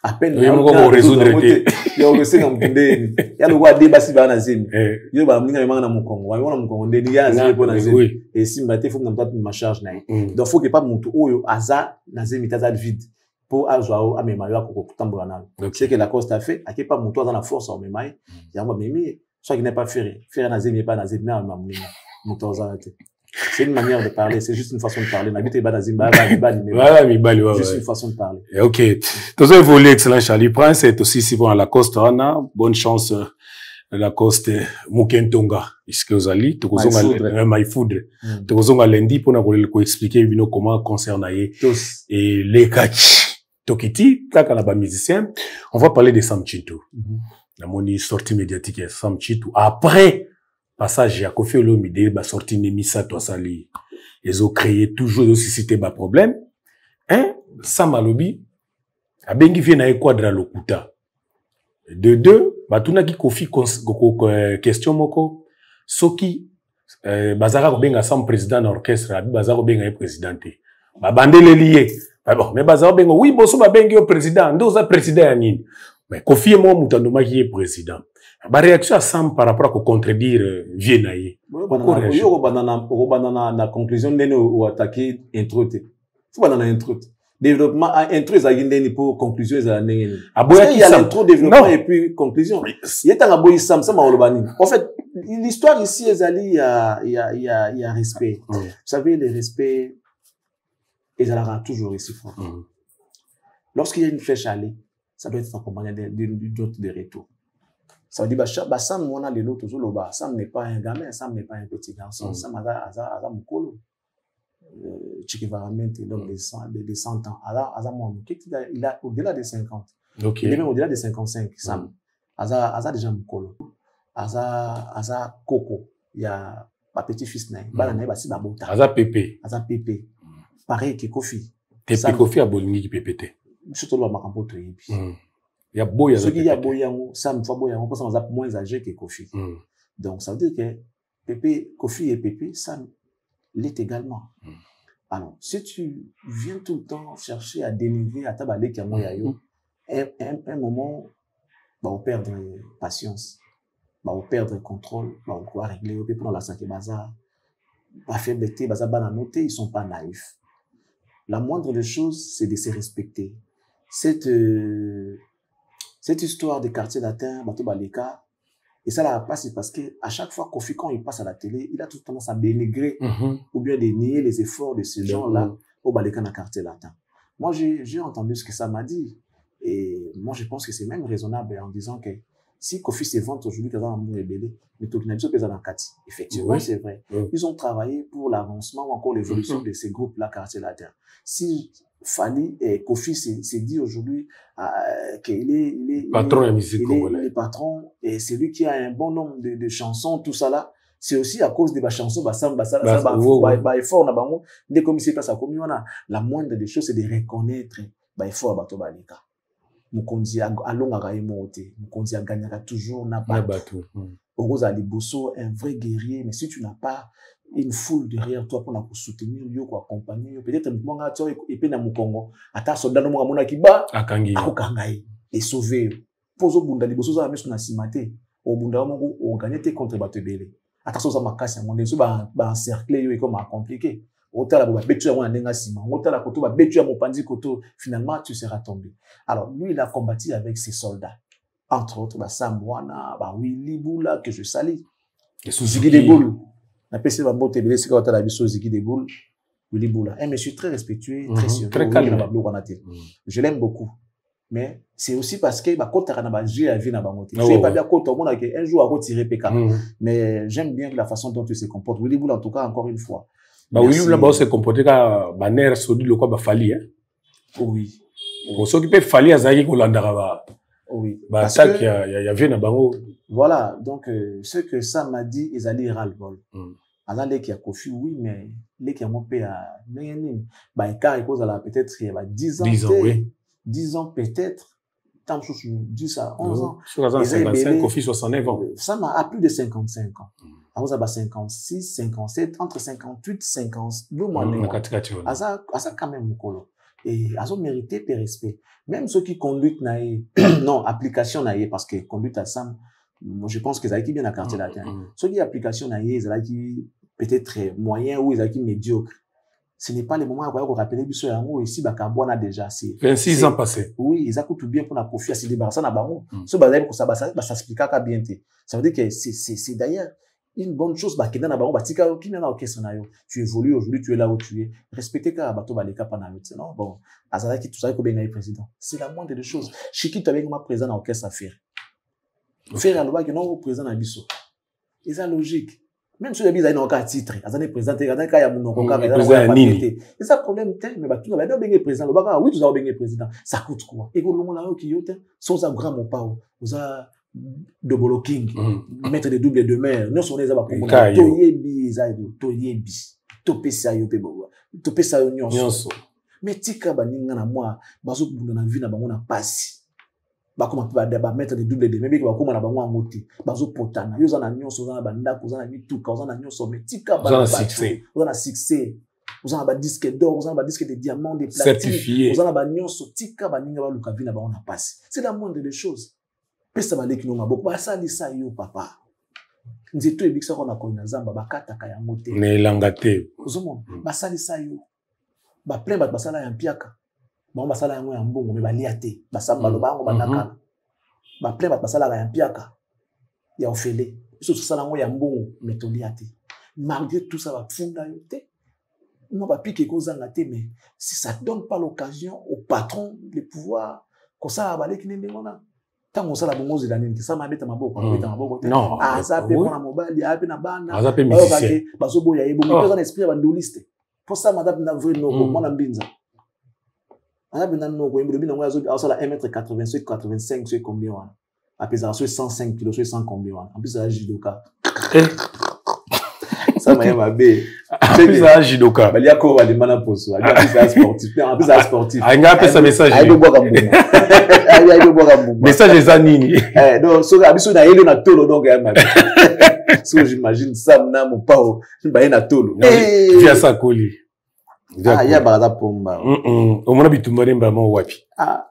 à peine on résoudre été il y a le senga mundeni ya le wa débat si ba na zemi yo ba mninga manga na mukongo wa wana mukongo ndeni ya zemi po na zemi et si mbate faut na mtatu ma charge na donc faut que pas mutu oyo aza na zemi taza vide pour azwa a mema yo ko kutambola na c'est que la Coste a fait a que pas mutu aza na force au memai ya moi mimi soit qu'il n'est pas faire na zemi pas na zemi na mninga mutu aza te. C'est une manière de parler, c'est juste une façon de parler. Juste une façon de parler. Ok. Tout ça évolue, excellent Charlie Prince, c'est aussi si bon à la Coste, bonne chance à la Coste Mukentonga. Ici vous allez, tu connais My Food. Tu connais lundi pour nous expliquer comment concerne et les catch. Tokiti, quand musicien, on va parler de Sam Chintou. La monnaie sortie médiatique Sam Chintou. Après passage à Kofi Olomide ba sorti Nemisa toi sali ils ont créé toujours aussi c'était ba problème Sam Alobi a bengi vient na quadra lokuta de deux batuna ki Kofi question moko soki bazara ko benga Sam président d'orchestre bazara ko benga présidenté ba bandele lié bon mais bazara benga oui bosso ba bengi au président ndoza président ya nini mais Kofi mo mutandoma qui est président. La réaction à Sam par rapport à contredire Viennaï. Yo banana na conclusion nene ou attaquer introté. Faut banana introté. Développement intro za gindeni pour conclusion za nene. Il y a l'intro développement et puis conclusion. Il y a un boy Sam Sam olobani. En fait, l'histoire ici il y a respect. Vous savez le respect ils aura toujours ici fort. Lorsqu'il y a une flèche à aller, ça doit être accompagné d'autres de retour. Ça veut dire, Sam, on a les lots, Sam n'est pas un gamin, Sam n'est pas un petit garçon, Sam a mukolo. Chikivaramente, donc des 100 ans. Il a au-delà de 50. Okay. Il est même au-delà de 55, Sam. Aza déjà mukolo. Aza Coco. Il y a ma petit-fils, Aza Pépé. Aza Pépé. Pareil que Kofi. Kofi a bolingi qui pépé. Surtout le Makambo Toyebi. Il y a boya. Ceux qui y a boyango, Sam fois boyango, parce qu'on a moins âgé que Kofi. Donc ça veut dire que Pépé, Kofi et Pépé, Sam l'est également. Alors, si tu viens tout le temps chercher à dénigrer à tabaler qui a moyayo, un moment, bah on perd patience, bah on perd contrôle, bah on doit régler au pour la santé bazar, pas faiblité, bazar bananoté, ils sont pas naïfs. La moindre des choses, c'est de se respecter. Cette histoire des quartiers latin, Bato Baleka, et ça la passe parce que à chaque fois Kofi, quand il passe à la télé, il a tout tendance à dénigrer ou bien dénier les efforts de ces gens-là au Baleka dans le quartier latin. Moi, j'ai entendu ce que ça m'a dit. Et moi, je pense que c'est même raisonnable en disant que si Kofi se vante aujourd'hui, qu'ils ont un bon rebelle, mais tout le monde dans Kati. Effectivement, c'est vrai. Ils ont travaillé pour l'avancement ou encore l'évolution de ces groupes-là, quartier latin. Si Fally et Kofi s'est dit aujourd'hui qu'il est patron de musique congolaise. Il est patron et c'est lui qui a un bon nombre de chansons, tout ça là. C'est aussi à cause de chansons, effort, dès comme c'est pas ça, comme la moindre des choses, c'est de reconnaître, effort, bato balika. Mukonzi alonga raimote, mukonzi a gagné toujours n'a pas. Oroza Liboso, un vrai guerrier, mais si tu n'as pas une foule derrière toi pour soutenir, pour accompagner, peut-être que tu es épée dans mon Congo, ata soldat no mona kiba, akangai, et sauver. Poso bunda Liboso za mesu na simate, o bunda mo o gagner contre batebele. Attention ça m'a cassé mon nez, ba encercler yo et comme compliqué. Otala ba betu ya mwana ndenga sima, otala koto ba betu ya mopandi koto, finalement tu seras tombé. Alors lui il a combattu avec ses soldats. Entre autres, Samwana, Willy Boula, que je salue. Ziggy Deboul. La PC va monter, mais c'est quand on a vu Ziggy Deboul, Willy Boula. Un monsieur très respectueux, très sérieux. Très calme. Je l'aime beaucoup. Mais c'est aussi parce que, quand on a joué à vie, je sais pas bien quand on a un jour à retirer PK. Mais j'aime bien la façon dont il se comporte. Willy Boula, en tout cas, encore une fois. Willy Boula, se comporter comme bannière solide, le quoi, Fally, hein? Oui. Pour ceux qui peuvent Fally, à Zaghi, Kolandara. Oui. Parce que il y avait na bango. Voilà, donc ce que ça m'a dit, ils allaient ras-le-bol. Alors les qui a Kofi, oui, mais les qui a mon père, car il pose à la peut-être il y a 10 ans. 10 ans, oui. 10 ans peut-être. Tant que je 10 à 11 ans. Sur 55, Kofi 69 ans. Ça m'a à plus de 55 ans. Alors ça va 56, 57, entre 58, 50, 2 mois. Ça quand même mon colo. Et elles ont mérité des respect. Même ceux qui conduisent non, application naïe, parce que conduite à Sam, je pense qu'ils avaient qui bien à quartier latin. Ceux qui application naïe, ils avaient qui peut-être moyen ou ils avaient qui médiocre. Ce n'est pas le moment où on rappelle Bisso et Ango ici, Bakambouana déjà, c'est 26 ans passés. Oui, ils ont tout bien pour la profit à se débarrasser à Bango. Ce bazar pour ça, ça s'explique à bien. Ça veut dire que c'est d'ailleurs une bonne chose, bah, tu évolues aujourd'hui, tu es là où tu es. Respecter ka bato baleka panalote, non? Bon, azala qui tout ça, ko benga président. C'est la moindre des choses. Chiki, tu avais un président dans orchestre à faire. Faire à l'ouest, non, président à Bisso. Et ça, logique. Même si les bisous, ils n'ont qu'un titre. Azala président, il y a mon président. Et ça, problème tel, mais bah, tout le monde a benga président. Le baga, oui, tu as benga président. Ça coûte quoi? Et que l'on a qui yote, sans un grand mot pas, vous a double king, mettre des doubles de mer, non, on les a pas compris. Toyebi, toyebi, topé ça yo pebo, topé ça yo nyonso. Mais tika baninga na moi, bazo bunda na vie na bango na pasi. Ba comment ba mettre des doubles de mer, ba comment na bango ngoti, bazo potana. Yo za na nyonso, za na banda, za na mituka, za na nyonso, mais tika ba na succès. Za na succès. Vous avez un disque d'or, vous avez un disque de diamants, de platine. Certifié. Vous avez un nyonso, tika baninga ba luka vie na bango na pasi. C'est la moindre des choses. Pesa baleki no maboko basali sa yo papa nzeto ebikisa ko na ko na zamba bakata ka yango te ne langate ozomo basali sa yo ba plein ba basala ya mpiaka ba basala yango ya mbongo me balia te basamba lo bango banaka ba plein ba basala ya mpiaka ya ofele so sala yango ya mbongo metolia te malgré tout ça va funda yo te non ba pique ko zanga te mais si ça donne pas l'occasion au patron de pouvoir ko ça baleki ne ngona tango sala bongozi la nini ça mabeta maboko te non ça peut prendre mobile ape na bana ça peut musicien bazo ya ebo mais ça esprit bandoliste pour ça madame na vrai noko mona mbinza ana bina noko yembo bina ngwa zo sala 1m85 85 c'est combien wana apesa 105 kg 100 combien wana en plus ça judoka ça m'a yamabe c'est ça judoka balia ko ba demana poso en plus ça sportif en plus ça sportif anga pesa message ayo boka mbuma message eza nini donc so abiso na yelo na tolo donc ya mabe so j'imagine ça na mo pao ba na tolo via ça koli ya baraza pomba o mona bitumba remba mo wapi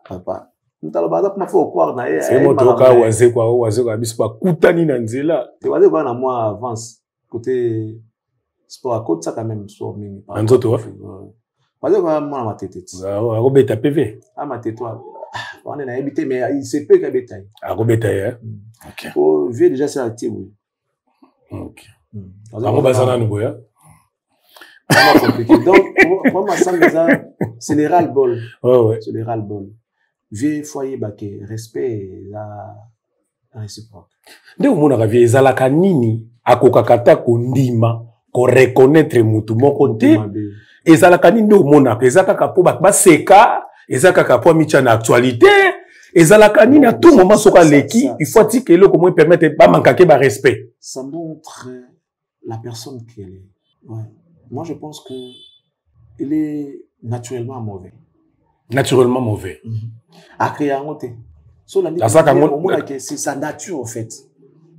papa ntalo baraza poma fo croire na ye c'est motoka waze kwa biso ba kutani na nzela te waze kwa na moi avance côté sport à côté ça quand même so mingi en zoto waze kwa mona matete robeta PV matete on est habité mais il se peut qu'il bétail hein OK oh vieux déjà c'est actif oui OK on bazana no boya Vraiment compliqué. Donc, moi, ma semble c'est les ras-le-bol. Ouais. C'est les ras-le-bol. Vieux foyer, baké, respect, la réciproque. Nde omonaka vie ezalaka nini akokakata kondima ko reconnaître mutu moko te ezalaka nini nde omonaka ezakaka po baseka ezakaka po mitia na actualité ezalaka nini à tout moment soka leki il faut que eloko mo permettre ba mankake ba respect. Ça montre la personne qu'elle est. Ouais. Moi je pense que il est naturellement mauvais. Naturellement mauvais. À créer un côté. C'est sa nature, en fait.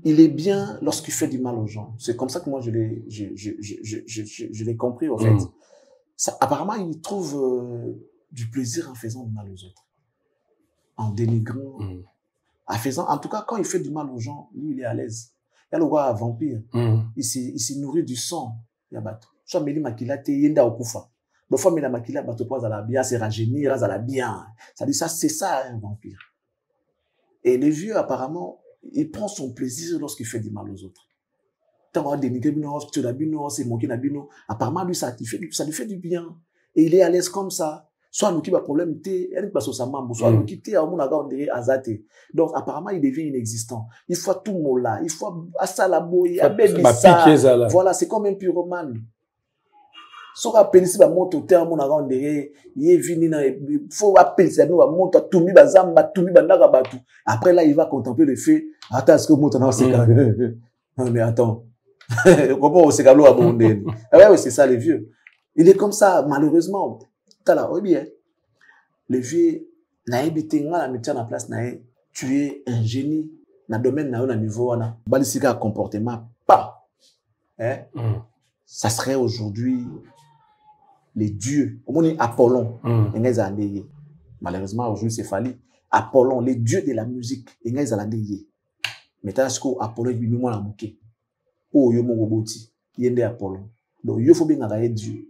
Il est bien lorsqu'il fait du mal aux gens. C'est comme ça que moi, je l'ai compris, en fait. Ça, apparemment, il trouve du plaisir en faisant du mal aux autres. En dénigrant. En tout cas, quand il fait du mal aux gens, lui, il est à l'aise. Il y a le roi vampire. Il s'est nourri du sang. Il y a bateau. Soit Meli Makila, te yenda okufa. Deux fois, Meli Makila, bateau, pas à la bien, c'est rajeunir, à la bien. Ça dit ça, c'est ça, un vampire. Et le vieux, apparemment, il prend son plaisir lorsqu'il fait du mal aux autres. Tant dénigrer, c'est manquer, apparemment, lui, ça lui fait du bien. Et il est à l'aise comme ça. Soit nous qui va problème, soit nous qui azate. Donc, apparemment, il devient inexistant. Il faut tout mola, il faut asalabo, il y a voilà, c'est comme un pyromane. So rappelle si ba moto terme na rendre il vini na faut appeler ça nous monte tout mi bazamba tout mi bandaka batu après là il va contempler le fait attends est-ce que monte na c'est non mais attends comment c'est cablo abondé ouais c'est ça les vieux il est comme ça malheureusement tala oui bien les vieux na ebité nga la mettre en place na tu es un génie na domaine na niveau na balisika comportement pas ça serait aujourd'hui les dieux, au moins Apollon, malheureusement aujourd'hui c'est fallu. Apollon, les dieux de la musique, mais t'as ce que Apollon est moi la mouké. Oh yo mon roboti, yende Apollon. Donc yo faut bien avoir Dieu.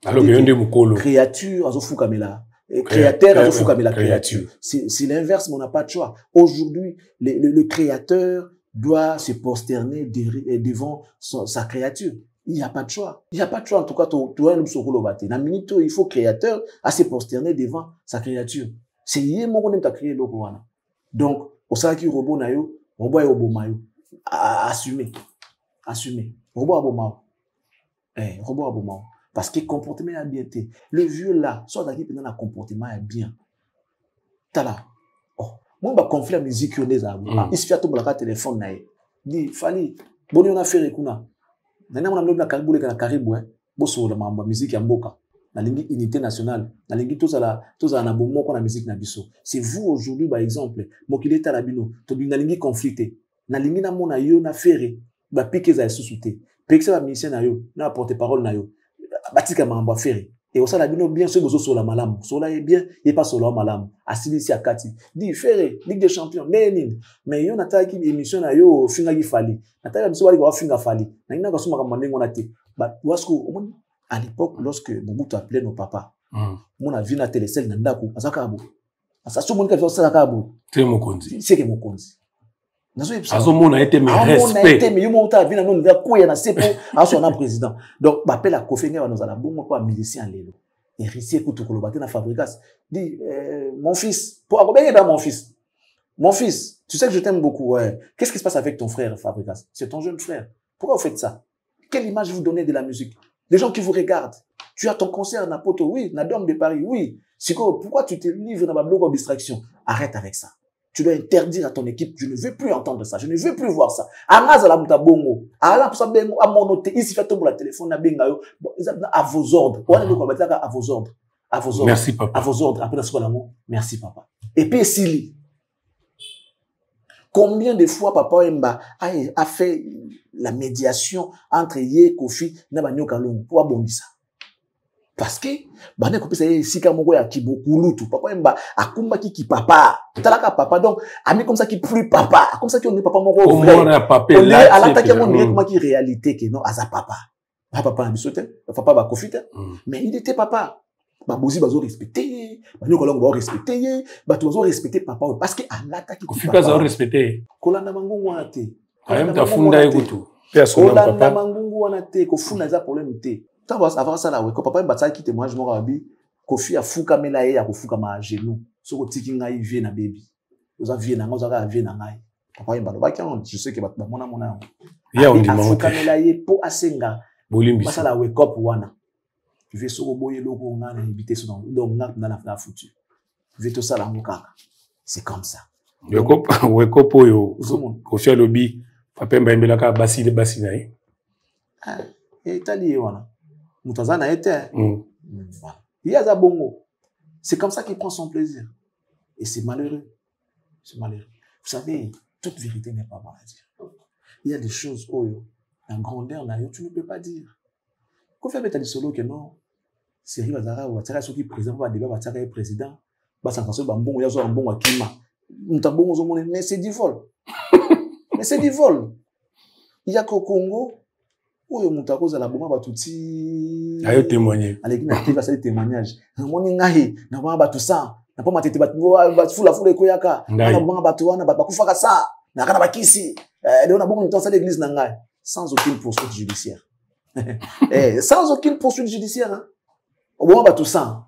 Alors bien de mukolo. Créature azofu kamela. Créateur azofu kamela créature. C'est l'inverse, mais on n'a pas de choix. Aujourd'hui, le créateur doit se prosterner devant sa créature. Il n'y a pas de choix. Il n'y a pas de choix. En tout cas, tu as un bate. Na minute, il faut créateur à se prosterner devant sa créature. C'est yé mon qu'on t'a créé l'eau. Donc, au sein qui robot na yo, robot est au bon maillot. Assumer. Robot à bon maillot. Robot à bon maillot. Parce que comportement est bien. Le vieux là, soit d'acquis pendant le comportement est bien. T'as là. Oh, moi, bah, conflit à musique, on est à il se fait tout le téléphone na ye. Dit, fallait. Bon, on a fait recouna. Nana mona mlobi na karibu leka na karibu boso la mamba musique ya mboka na lingi unité nationale na lingi tozala na bomoko na musique na biso c'est vous aujourd'hui par exemple mokile talabino to na lingi conflicté na lingi na mona yo na fere ba piquer za susute piquer ba musicien na yo na porte parole na yo batika mamba fere et au sala bino bien ceux bozo sur la malam sola est bien et pas sur la malam asili si akati di fere ligue des champions mais yo na ki émission na yo finga gi fali na biso wali ko finga fali na ina ko suma ka mandengo na te but wasko à l'époque lorsque Mobutu appelait nos papas mon avis na télécell na ndako azaka abo asa so mon ka fi osala ka abo c'est mokonzi azo mona été mais respect mais yo monta vina non nda koya na sepo aso na président donc appelle à Kofenga va nous ala bongo quoi milicien lelo héritier kutu kolobate na Fabricas dit mon fils pour accompagner dans mon fils tu sais que je t'aime beaucoup ouais qu'est-ce qui se passe avec ton frère Fabricas c'est ton jeune frère pourquoi vous faites ça quelle image vous donnez de la musique les gens qui vous regardent tu as ton concert na Poto oui na Dôme de Paris oui Siko pourquoi tu te livres dans ma bloc de distraction arrête avec ça. Tu dois interdire à ton équipe, je ne veux plus entendre ça, je ne veux plus voir ça. Amaza la muta bongo, ala pour ça bengo à mon noté ici fait tomber la téléphone na benga yo, à vos ordres. On est le combattre à vos ordres. À vos ordres. Merci papa. À vos ordres après ce qu'on a mot. Merci papa. Et puis Sili. Combien de fois papa Emba a fait la médiation entre Ye Kofi na banyoka longo pour abondisa. Parce que bane ko pesa sika moko ya kibokulutu papa Emba akumba ki papa talaka papa donc ami comme ça qui plus papa comme ça qui on est papa moko au moins na papa là à l'attaque on dirait comment qui réalité que non aza papa papa bisote papa ba Kofi mais il était papa ba bozi bazo respecter ba nyoko longo ba respecter ba to bazo respecter papa parce que à l'attaque Kofi pas bazo respecter kolanda mangungu wana te ayam ta funda ekutu kolanda mangungu wana te ko funda za problème te avant ça là, quand papa m'a qui témoigne, je m'en rabi, Kofi a fouka melaye à fouka ma genou. Ce que tiki ngai vient na baby. Vous avez na vous avez na ngai. Papa m'a dit, je sais que mon il y a un dimanche. Fouka melaye po asenga. Bolimbi. Parce que la wake up wana. Tu veux so boye logo ngana invité so donc na la foutu. Tu veux tout ça la mukaka. C'est comme ça. Wake up oyo. Kofi a lobby. Papa m'a dit que basi na yi. Ah, et Italie wana. Mutazana était. Il y a ça bongo. C'est comme ça qu'il prend son plaisir. Et c'est malheureux. C'est malheureux. Vous savez, toute vérité n'est pas bonne à dire. Il y a des choses où, en grandeur, là, tu ne peux pas dire. Quand tu fais des solo que non, c'est Rivazara ou Atara, ceux qui président, va débat, Atara est président, va s'en passer, bon, il y a un bon Akima. Mais c'est du vol. Mais c'est du vol. Il y a qu'au Congo, où il y a cause à la bombe, va tout si. Aïe, témoigner. Allez, il y a des témoignages. On est nahi, n'a pas tout ça. N'a pas maté, va foule et koyaka. N'a pas batouana, va kufaka ça. N'a pas bakisi. On a bon temps ça l'église n'angai. Sans aucune poursuite judiciaire. Sans aucune poursuite judiciaire, hein. Au moment va tout ça.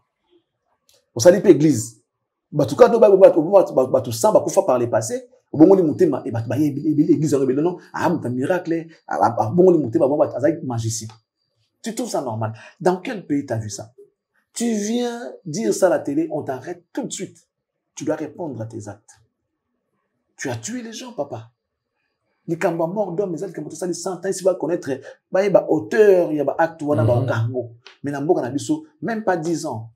On s'allie pas église. Bah tout cas, nous va tout ça, va kufa par les passés. Au moment où il et bah l'église a révélé non. Ah, un miracle. Ah, bon où il va magicien. Tu trouves ça normal? Dans quel pays t'as vu ça? Tu viens dire ça à la télé, on t'arrête tout de suite. Tu dois répondre à tes actes. Tu as tué les gens, papa. Les kamba morts d'hommes, les autres, ça, les 100 ans, ils vont connaître, il y a auteur, il y a acte, il y a kango. Mais dans le même pas 10 ans.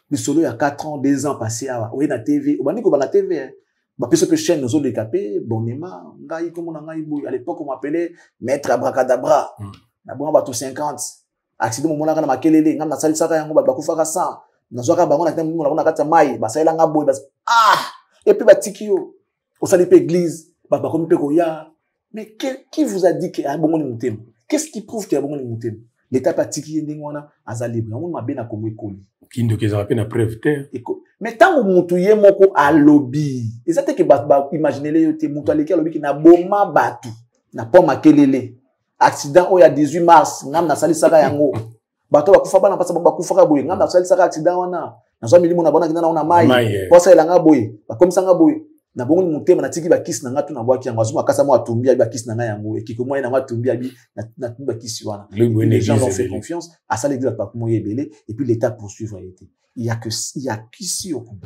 Le solo, il y a 4 ans, 2 ans passés, oui, la TV, on va dire qu'on va la TV, bah, puis que chaîne, nous autres, décapés, bonnement, à l'époque, on m'appelait Maître Abracadabra. D'abord, on va tout 50. Accident, mon monarque, ma kelele, ngam na sali saka yango, ba kufaka sa. Na zoka bango na temu, na kata mai, ba saila nga boy, ah! Et puis, ba tikio. Au sali pe église, ba komi pe koya. Mais qui vous a dit qu'il y a un bon moutem? Qu'est-ce qui prouve qu'il y a un bon moutem? L'État pas tiki ndengwana, aza libre. On m'a bien à komo ekoli. Kindo qu'ils ont à preuve. Mais tant que moutouye moko a lobby, et ça te que ba imaginez les yote moutou aleki a lobby qui na boma batu, na pas ma kelele. Accident il y a 18 mars, ngam na sali saka yango. Bato bakufa bana pasa bakufa boye, ngam na sali saka accident wana. Na zo milimo na bona kina na ona mai. Posa elanga boye, bakomisa nga boye. Na bongo mutema na tiki ba kiss na ngatu na bwaki yango azuma kasa mo atumbia ba kiss na nga yango ekiko mo na ngatumbia bi na ba kiss wana. Les gens ont fait confiance à ça l'église pas comment yebele et puis l'état poursuivre a été. Il y a qu'ici au Congo.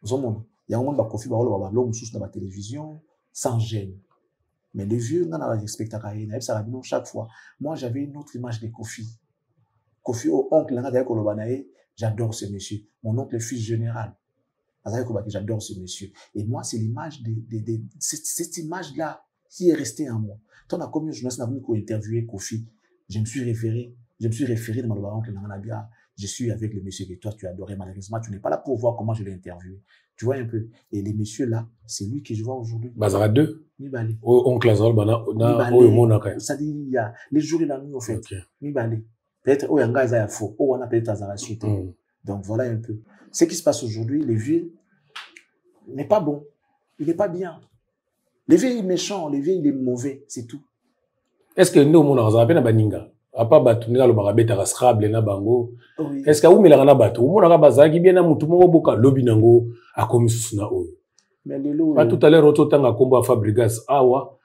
Zomo, il y a un moment ba kofi ba holo ba long sous na ba télévision sans gêne. Mais les vieux, on a respecté ça chaque fois. Moi, j'avais une autre image de Kofi. Kofi, au oncle, j'adore ce monsieur. Mon oncle est fils général. J'adore ce monsieur. Et moi, c'est l'image cette image-là qui est restée en moi. Tant on a comme une journaliste qui a interviewé Kofi, je me suis référé dans mon oncle, je suis avec le monsieur que toi, tu adorais. Malheureusement, tu n'es pas là pour voir comment je l'ai interviewé. Tu vois un peu. Et les messieurs là, c'est lui que je vois aujourd'hui. Bazara 2. Mibale. Oncle Azal, ça dit, il y a les jours et la nuit, en fait. Mibale. Peut-être, il y a un gars, faux. On a peut-être Azara suite. Donc, voilà un peu. Ce qui se passe aujourd'hui, les vieux, n'est pas bon. Il n'est pas bien. Les vieux, il est méchant. Les vieux, il est mauvais. C'est tout. Est-ce que nous, on a un baninga? A pas battu le barabeta rascable na bango. Est-ce que vous melanga na bato? Vous monaka bazaki bien na mutu moko boka lobi nango a komisus na oyo. Mais lelo. Pas tout à l'heure auto tanga komba Fabregas awa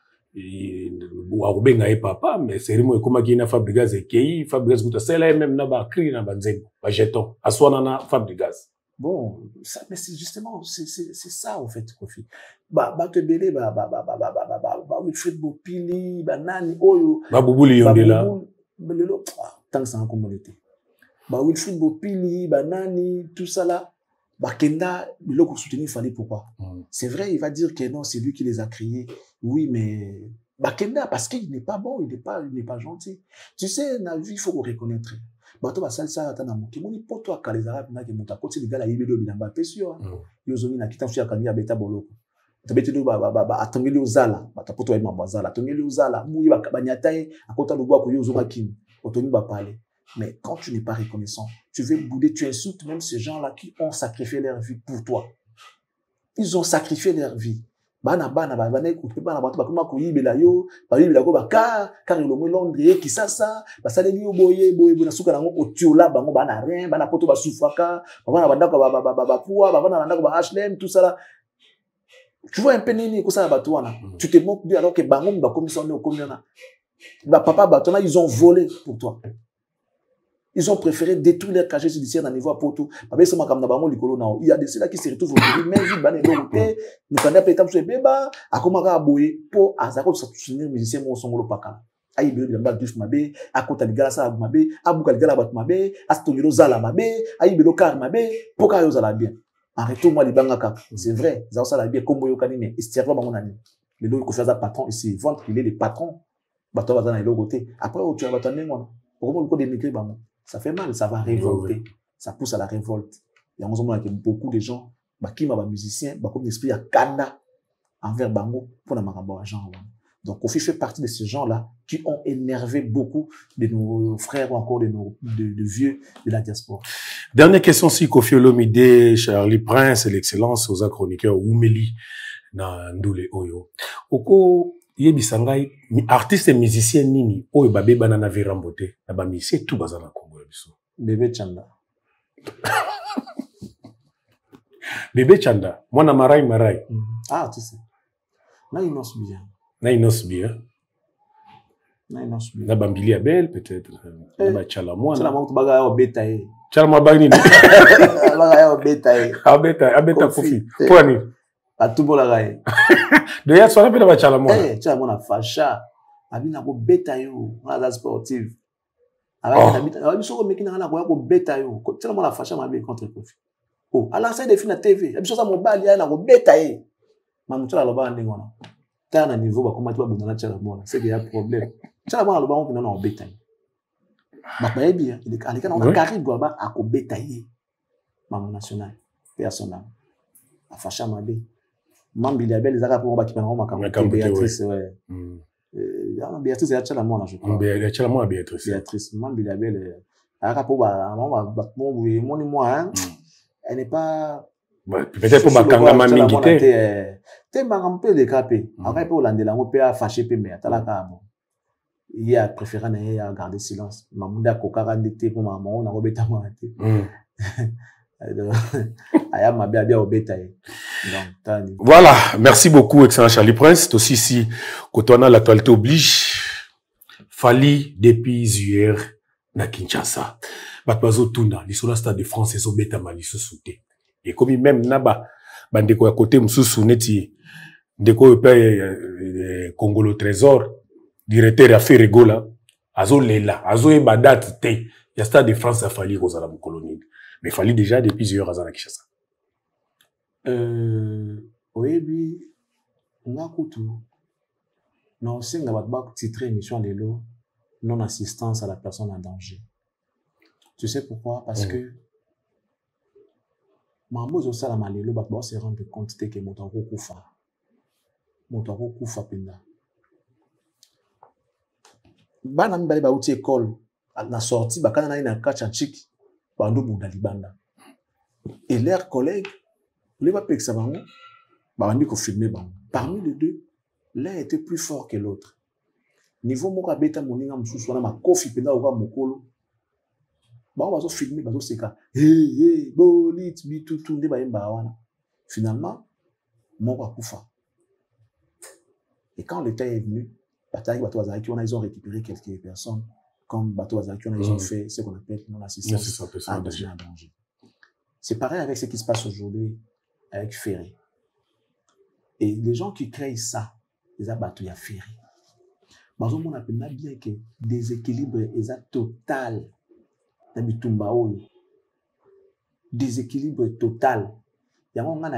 wa kubenga e papa mais c'est rimo ekoma ki na Fabregas ekei Fabregas kuta sela même na ba cri na banzengo ba jeton aswana na Fabregas. Bon, ça, mais c'est justement, c'est ça, en fait, Kofi. Te belé, Wilfred Bopili, Nani, Oyo. Boubou Yondela. Tant que c'est en communauté. Wilfred Bopili, Nani, tout ça là. Kenda, il a soutenu, il fallait pourquoi. C'est vrai, il va dire que non, c'est lui qui les a créés. Oui, mais, Kenda, parce qu'il n'est pas bon, il n'est pas gentil. Tu sais, dans la vie, il faut reconnaître. Bato ba salsa ata na moki moni poto akala les arabes na ke muta koti ligala yibelo bilamba pesio yozomi na kita fuya kangia beta boloko tabeti do atongeli ozala bata poto wa mabazala atongeli ozala muyi bakabanyataye akota lobwa ko yozoma kimi otoni ba parler. Mais quand tu n'es pas reconnaissant, tu veux bouder, tu insultes même ces gens-là qui ont sacrifié leur vie pour toi. Ils ont sacrifié leur vie. bana écouter bana bato bakoma ko yibela yo ba yibela ko ba car le mo Londres qui ça ba saleli yo boye na suka nango otiola bango bana rien bana poto ba sufaka bana bandako ba poa bana bandako ba HLM tout ça là. Tu vois un peu nini ko ça bato wana. Tu te moques alors que bango ba commission au commune ba papa bato na ils ont volé pour toi. Ils ont préféré détruire leur casier judiciaire dans le niveau à Porto. Il y a des ceux-là qui se retrouvent aujourd'hui, même si Bané Doroté, nous connaissons pas l'étape sur les bébés, à comment aboyer pour Azako de soutenir musicien mon son lopaka. Aïe, il y a des gens qui à côté de Galasa Mabe, à Boukalgala Batmabe, à Stoniro Zala Mabe, à Ibelokar Mabe, pour qu'il y ait bien. Arrêtez-moi les bangaka. C'est vrai, ça va bien, comme Boyo Kanine, et c'est vraiment mon ami. Les lots qui font ça patron, ici, vont qu'il est les patrons. Bateau va dans les côté. Après, tu as battu moi. Pourquoi le code des migrés, ça fait mal, ça va révolter. Ça pousse à la révolte. Il y a un moment où beaucoup de gens, qui sont musiciens, comme l'esprit à Kanda envers Bango pour la marambo à Jean. Donc, Kofi fait partie de ces gens-là qui ont énervé beaucoup de nos frères ou encore de vieux de la diaspora. Dernière question, si Kofi Olomide, Charlie Prince, l'excellence aux chroniqueurs Oumeli, na Ndoule Oyo. Oko, yebisangai, artiste et musicien nini, oyo babe banana verambote, na bami, c'est tout bazana Congo yabiso. Bébé Chanda. Bébé Chanda, moi na marai. Ah, tu sais. Là, il n'ose bien. Na inos bien. Na Bambili Abel, peut-être. Na Chalamwa. Chalamwa, tu baga au bétail. Chalamwa bagni. Baga au bétail. Abeta Kofi. Pour ani. A tout bon la gaye. De ya soirée pe na Chalamwa. Chalamwa na facha. Abina ko bétail yo, na la sportive. Alors biso ko mekina na ko bétail yo. Chalamwa na facha ma be contre Kofi. Oh, ala ça des films na TV. Biso sa mobile ya na ko bétail. Mamutala loba ndengona. T'as un niveau, comment tu vas vous donner c'est qu'il y a un problème. Tu vas voir le ballon qui n'a pas bétail. Mais bien, il est allé on a carré doit à bétailler. Maman national, personnel. À Facha Mabé. Maman Bilabel, les arabes pour qui pendant ma campagne. Béatrice, ouais. Béatrice, elle a tchala moi là, je crois. Elle a tchala moi Béatrice. Béatrice, maman Bilabel, arabe pour moi, elle n'est pas. Peut-être pour ma kangama mingité. T'es un peu décapé. Après, pour l'andela, on peut fâcher, mais à la il y a préféré à garder silence. Mamunda kokara d'été pour maman, on a rebêté à moi. Voilà, merci beaucoup, excellent Charlie Prince. Aussi, si, quand on a l'actualité oblige, Fali depuis hier, na Kinshasa. Batbazo Tuna, l'histoire stade de France, et Zobeta Mali, se souté. Et comme même naba, bandeko à côté, m'soussou neti, ndeko paye Congolo Trésor, directeur affaire Regola, azo lela, azo ebadat te, ya stade de France a fallu aux arabes colonies. Mais fallu déjà depuis plusieurs ans à Kinshasa. Oui, on a coutu. Non, c'est nga batbak titre émission lelo, non assistance à la personne en danger. Tu sais pourquoi? Parce que Mambo zo sala malelo batba se rendre compte que motako kufa. Motako kufa penda. Bana mbali ba uti école na sortie bakana na ina kacha chiki bando bunda libanda. Et leurs collègues les va peksa bango ba bandi ko filmer bango. Parmi les deux, l'un était plus fort que l'autre. Niveau moka beta moninga mususu na makofi penda oka mokolo. Bah, on va se filmer, on va se seka. Hey, bolit, bitutu, ne ba yemba wana. Finalement, mon va koufa. Et quand le temps est venu, ils ont récupéré quelques personnes, comme Bateau Azaki, ils ont fait ce qu'on appelle non-assistance à danger. C'est pareil avec ce qui se passe aujourd'hui avec Ferré. Et les gens qui créent ça, les abattus, il y a Ferré. Mais on appelle bien que déséquilibre est total. Déséquilibre total. Il y a un moment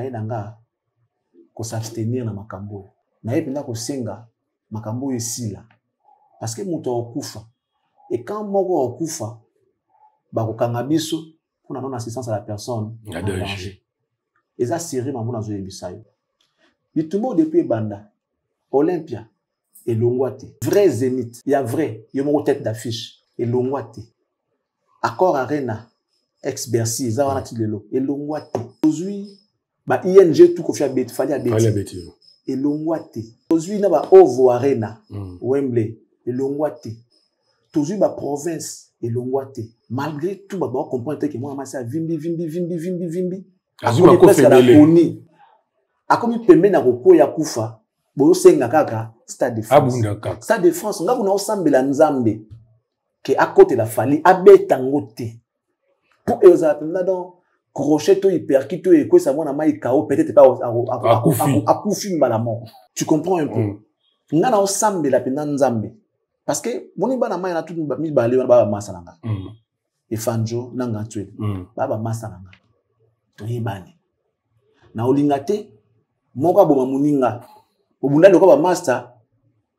où s'abstenir dans makambo. Na yependa ko senga makambo ici là. Parce que moto okufa. Et quand moko okufa, ba ko kanga biso pour na non assistance à la personne en danger. Et ça série maman dans une bisayo. Bitumbo depuis banda Olympia et Longwate. Vrai Zénith, il y a vrai, il y a mon tête d'affiche et Longwate. Accord Arena, ex-Bercy, Zawana Tilelo, et Longwate. Aujourd'hui, bah, ING tout qu'on fait à Beti, fallait à Beti. elongwate tozui na ba ovo arena Wembley elongwate tozui ba province elongwate malgré tout ba comprendre que moi massa vimbi azuma ko femele akomi pembe na ko ya kufa bo senga kaka Stade de France abunda kaka Stade de France nga kuna osambela nzambe ke à côté la fali abeta ngote pour ezapenda donc crochet to hyperkit to et quoi ça mona mai kao peut-être pas akufi mbala mort tu comprends un peu nga na osambela penda nzambe parce que boni bana mai na tout mi balé ba masalanga e fanjo nanga twele ba masalanga to yibani na olingate moko boma muninga obunda loko ba master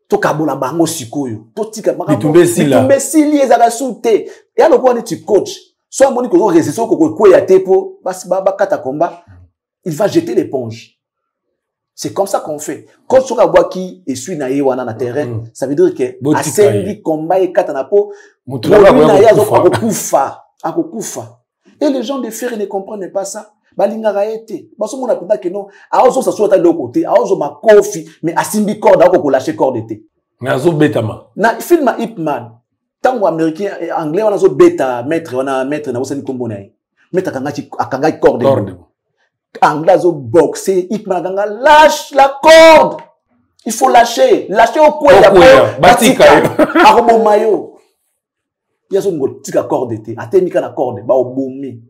to kabola bango sikoyo to tika makambo tumbesili ezala sute ya loko ni ti coach so amoni ko résister ko ya tepo basi baba kata combat il va jeter l'éponge. C'est comme ça qu'on fait. Quand tu vois qui est suivi na yewana na terrain, ça veut dire que asengi combat et kata na po akufa. Et les gens de fer ne comprennent pas ça. Balingara été. Parce que mon apenda que non, aozo ça soit de l'autre côté, aozo ma kofi, mais asimbi corde ako lâcher corde été. Mais azo betama. Na film Ip Man. Tango américain et anglais on a zo beta maître na osani kombo na ye. Maître akanga corde. Anglais zo boxer, Ip Man akanga lâche la corde. Il faut lâcher au coin ya batika. Arobo mayo. Yazo ngo tika corde été. Atemika na corde ba obomi.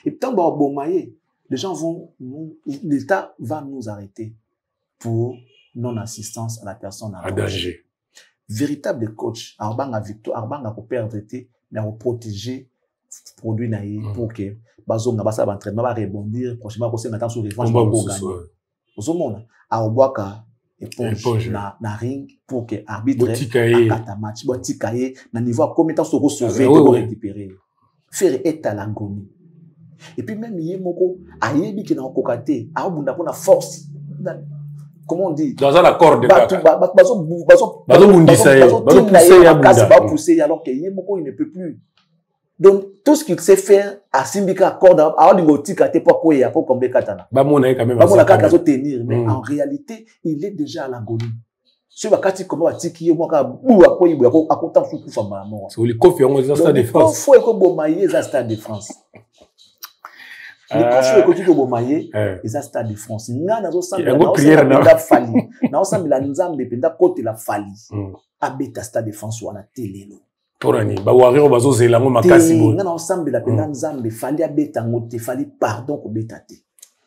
Et tant ba obomaye, les gens vont l'État va nous arrêter pour non-assistance à la personne en danger. Véritable coach, arbanga victoire, arbanga ko perdre été, mais on protéger produit naïe pour que bazonga basa ba entraînement va rebondir prochainement ko senga sur revanche pour gagner. Ozomona a obwaka éponge na ring pour que arbitre akata match botikaye na niveau comme temps so ko sauver ko récupérer. Faire état l'agonie. Et puis même yemoko ayebi ki na kokate a obunda pona force. Comment on dit dans la corde bazo pousser alors que yemoko il ne peut plus. Donc tout ce qu'il sait faire à simbika corde a lingotika te pour koya pour combler katana ba mona quand même ba mona kaka zo tenir mais en réalité il est déjà à l'agonie. Si bakati comme batiki yemoko bu akoyi bu akotan fuku famba mort c'est le coffre on est Stade de France faut ko bomaye za Stade de France. Les conflits économiques au Bomaye, les Stade de France. N'a nazo sambela na fali. Na sambela nzambe penda côté la fali. Abeta Stade de France wana telelo. Porani ba wariro bazo zelango makasi bo. Na sambela penda nzambe fali abeta ngote fali pardon ko beta te.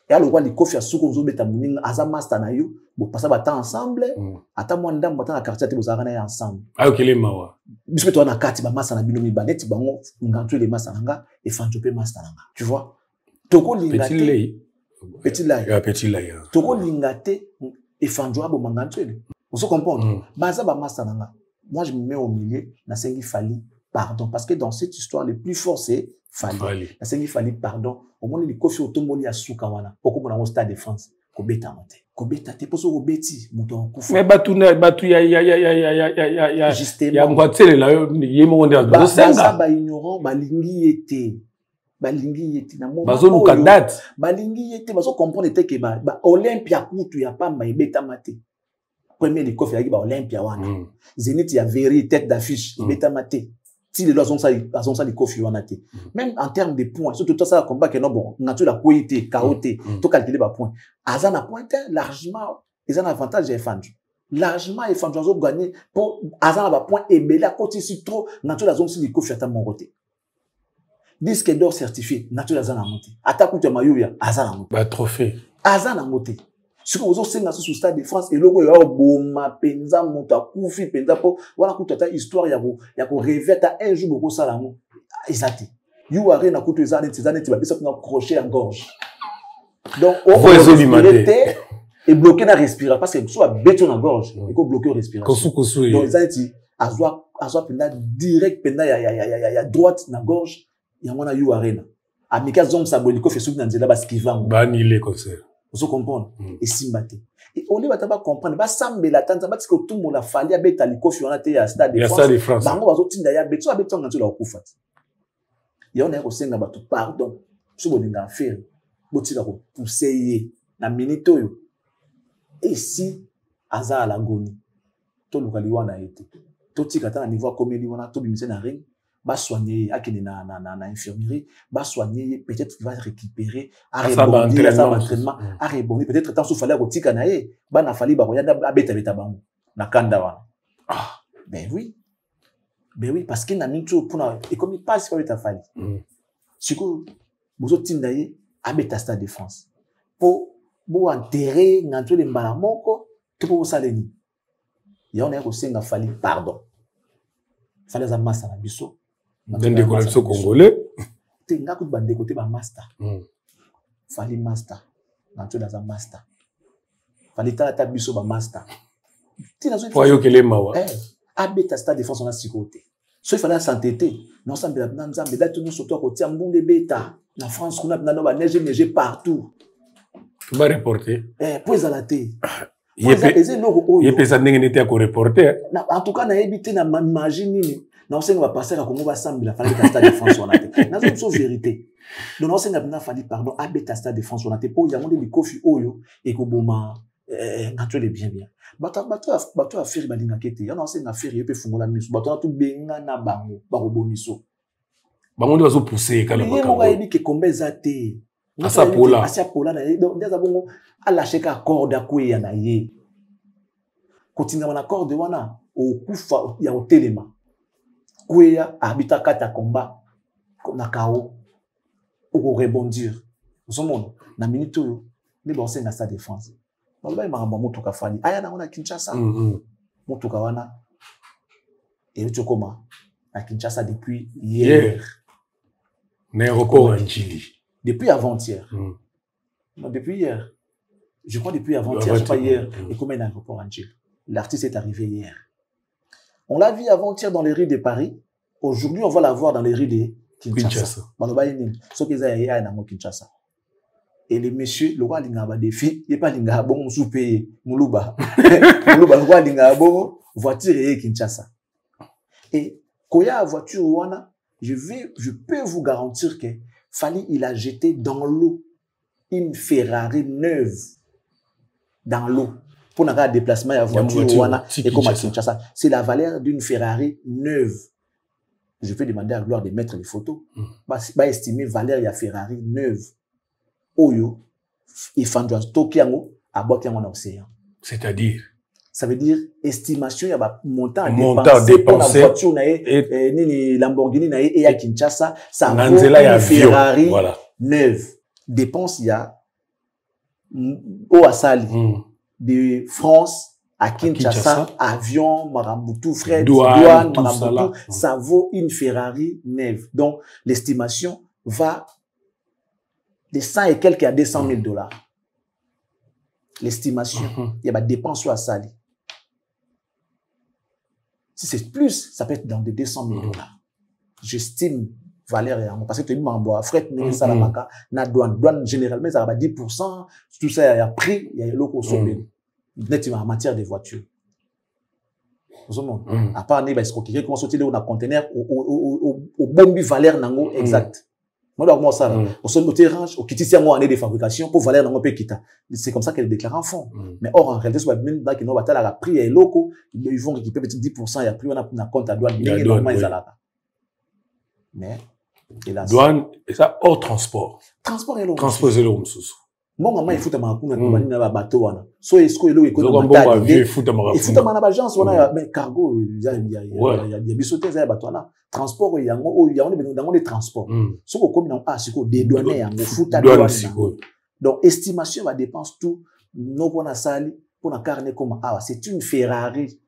Et alors quoi les kofi asuko nzo beta muninga aza master na yo, bo passa ba temps ensemble, ata mwanda mbata na quartier te bo zara na ensemble. Ayo kele mawa. Bispe to na kati ba master na bino mi baneti bango ngantu le master nanga et fantope master nanga. Tu vois? Toko lingate petit lay toko lingate et fandjoa bo mangantwele on se comprend baza ba masananga moi je me mets au milieu na sengi fali pardon parce que dans cette histoire le plus fort c'est fali na sengi fali pardon au moins les kofi otomboli ya suka wana poko na Stade de France ko beta te poso ko beti muto okufa mais batu ya ngwatsele la yemo nde ba senga ba ignorant ba lingi ete balingi yeti na moment bazo lukandat balingi yeti bazo comprendre te ke ba Olympia kutu ya pamba ebeta mate premier les coffre ya ba Olympia wana Zénith ya Véry tête d'affiche ebeta mate si les lois sont ça les coffre wana te même en termes de points surtout tout ça combat que non bon nature la qualité chaoté to calculer ba point azana point largement ils ont avantage et fanju largement et fanju zo gagner pour azana ba point ebele à côté si trop nature la zone si les coffre ta mon côté disque d'or certifié nature azana monté attaque tu mayuya azana monté ba trophée azana monté ce que vous aussi na sur Stade de France et logo ya boma penza monta kufi penza po wala kutata histoire ya ko reveta un jour boko salamo ezati you are na kutu ezane ti ba bisa na crochet en gorge donc on respirer et bloquer la respiration parce que soit béton en gorge et ko bloquer respiration donc ezati azwa penda direct penda ya droite na gorge yamona yu arena amika zom saboliko fe souki na nzela ba skivango ba ni le concert vous comprendre et simbate et on va pas comprendre ba sambela tanza ba tiko tout mo la fali abeta likofi wana te ya Stade de France bango bazo tinda ya beto abeto nganzo la okufa ya on a ko senga ba tout pardon so boninga faire botika ko pousser ye na minute oyo Et si aza à l'agonie, to lukali wana été. To tikata na niveau comme liwana to bimise na ring, ba soigner akene na infirmerie, ba soigner peut-être qu'il va récupérer à rebondir à l'entraînement, à rebondir peut-être tant sous fallait ko tika na ye, ba na fali ba ko yanda beta bango na kanda wana. Ah, ben oui. Ben oui parce qu'il n'a ni tout pour na et comme il passe par ta fali. Siko bozo tindaye abeta stade de France. Pour enterrer ngantwe le mbala moko to pour saleni. Ya on a ko senga fali pardon. Fallait za massa na biso. Dans collections congolais. Te nga ko bande côté ba master. Fali master. Ngantwe dans un master. Fali ta biso ba master. Tina zo Foyo kele mawa. Abeta stade de France on a côté. So il fallait s'entêter. Non ça mbela na nzambe da tout nous surtout côté mbunde beta. Na France on a na neige partout. Tu vas reporter. Pour ezalaté. Il peut ça n'était à reporter. En tout cas na éviter na imagine na on va passer à Congo ba sambila fallait que stade de France on a été. Na c'est une vérité. Donc on s'est na fallait pardon abeta stade de France on a été pour yango de kofi oyo et ko boma naturel bien. Bato affaire balinga kete. Ya na on s'est na affaire yepe fungola miso. Bato na tout benga na bango ba roboniso. Bango ndi bazo pousser kala bakanga. Yemo ga yebi ke kombeza te. Asa pola na ye donc ndeza bongo ala cheka accord akwe na ye kotinga na accord wana okufa ya otelema kweya habita kata combat na kao ou rebondir somon na minute yo ni bon senga sa défense baloba maramba mutuka fani aya na ona Kinshasa mutuka wana et tu comment à Kinshasa depuis hier n'aéroport Njili. Depuis avant-hier. Non, depuis hier. Je crois depuis avant-hier, je crois hier. Et combien d'aéroports en Chine? L'artiste est arrivé hier. On l'a vu avant-hier dans les rues de Paris. Aujourd'hui, on va la voir dans les rues de Kinshasa. Kinshasa. Et les messieurs, le roi Lingaba défi, il n'est pas Lingaba bon soupé, Moulouba. Moulouba, le roi Lingaba, voiture et Kinshasa. Et quand il y a voiture, je peux vous garantir que Fali, il a jeté dans l'eau une Ferrari neuve. Dans l'eau. Pour n'a pas de déplacement à voiture, et comme à Kinshasa. C'est la valeur d'une Ferrari neuve. Je vais demander à Gloire de mettre les photos. Bah, estimer valeur de la Ferrari neuve. Oyo, il faut Tokiango, à Bokiango en océan. C'est-à-dire? Ça veut dire estimation, il y a montant dépensé pour la voiture, ni Lamborghini, et à Kinshasa, ça vaut une Ferrari neuve. Dépense, il y a au Asali, de France à Kinshasa, avion, Maramboutou, frais, douane, Maramboutou, ça vaut une Ferrari neuve. Donc, l'estimation va de 100 et quelques à 200 000 $. L'estimation, il y a des dépenses à Sali. Si c'est plus, ça peut être dans des 200 000 $. J'estime valeur, parce que tu as fret, na douane généralement, ça va 10%, tout ça, il y a prix, il y a le loco sommet. Nettement en matière de voitures. À part, il y a des comment sortir dans un conteneur au bombi valeur nango exact. Moi, comment ça, au son côté range, au kitisi en année de fabrication, pour valeur nango pe kita. C'est comme ça qu'elle déclare en fond. Mais or, en réalité, c'est même dans qui n'ont pas la prix et locaux, ils vont récupérer 10%, il y a plus, on a compte à douane, mais, douane, et ça, hors transport. Transport et l'eau. Transport et l'eau, mon maman, il faut un bateau. So, est-ce que l'eau est économique? Il faut un agence, mais cargo, il y a des bissotés, il y a des bateaux. Transport, il y a des transports. Ce qu'on comme des douaniers, il faut un douane. Donc, estimation va dépenser tout. Nous, pour la salle, pour la carnet, comme, c'est une Ferrari.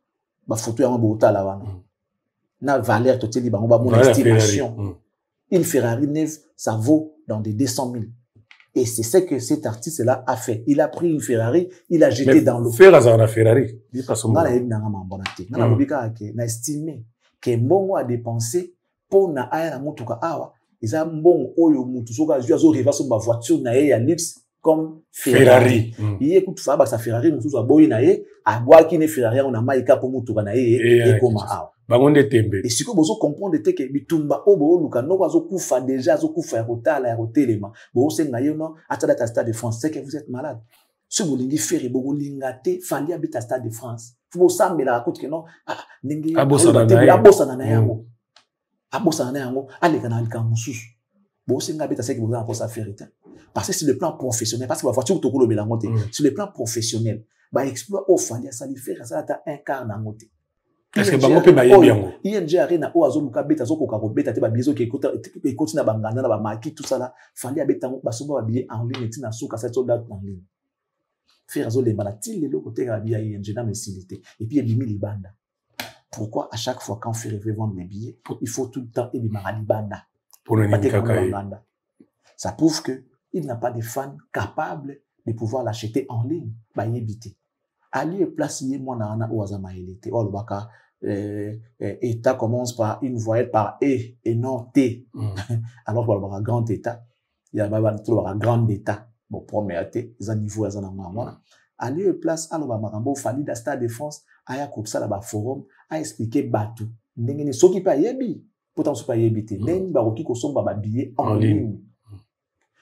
Bah, photo, un beau tal là-bas. Na valeur totale, on va mon estimation. Une Ferrari neuve, ça vaut dans des 200 000. Et c'est ce que cet artiste-là a fait. Il a pris une Ferrari, il a jeté dans l'eau. Faire la Ferrari. On a estimé que Mbongo a dépensé pour na aya na motuka awa. Ils ont Mbongo oyo mutu soka juazo reverse ma voiture na ya luxe comme Ferrari. Il écoute Faba sa Ferrari mutu so boyi na ye, a boa ki ne Ferrari on a maika pour mutuka na ye et comme awa. Et si vous comprenez que bitumba obo luka no wazo kufa déjà zo kufa ya kotala ya kotelema bo senga yo no atala ta stade de France c'est que vous êtes malade Ce bolingi faire beaucoup lingate, fallait habiter à Stade de France. Faut s'embêter à côté que non, ningi abosa na yango. Abosa na yango, allez kana alikamusu. Bon, c'est nga beta c'est que vous avez ça faire. Parce que sur le plan professionnel, parce que la voiture tokolo belangote, sur le plan professionnel, bah exploit au fallait ça lui faire ça ta un quart nangote. Est-ce que bango pe ba yebiango? ING arena o azo muka beta zo koka ko beta te ba bizo ke ekoti na bangana na ba maki tout ça là, fallait abeta ba soba ba billet en ligne tina suka ça soldat en ligne. Faire zo les maladies les côté la billet ING na messilité et puis ebimi libanda. Pourquoi à chaque fois quand on fait vendre les billets, il faut tout le temps ebima libanda pour le libanda. Ça prouve que il n'a pas de fans capables de pouvoir l'acheter en ligne. Bah yebité. Ali placer moi na na oazama elite. O lobaka état commence par une voyelle par et non T. Alors qu'on a grand état, il y a un grand état. Bon, premier T, ils ont niveau, ils ont un Ali place à l'Obama, Fali da Stade de France, aya kopsa là-bas forum, a expliqué Batou. N'engene soki pa yebi, pourtant c'est pas yebité. N'engene baroki ko somba ba billet en ligne.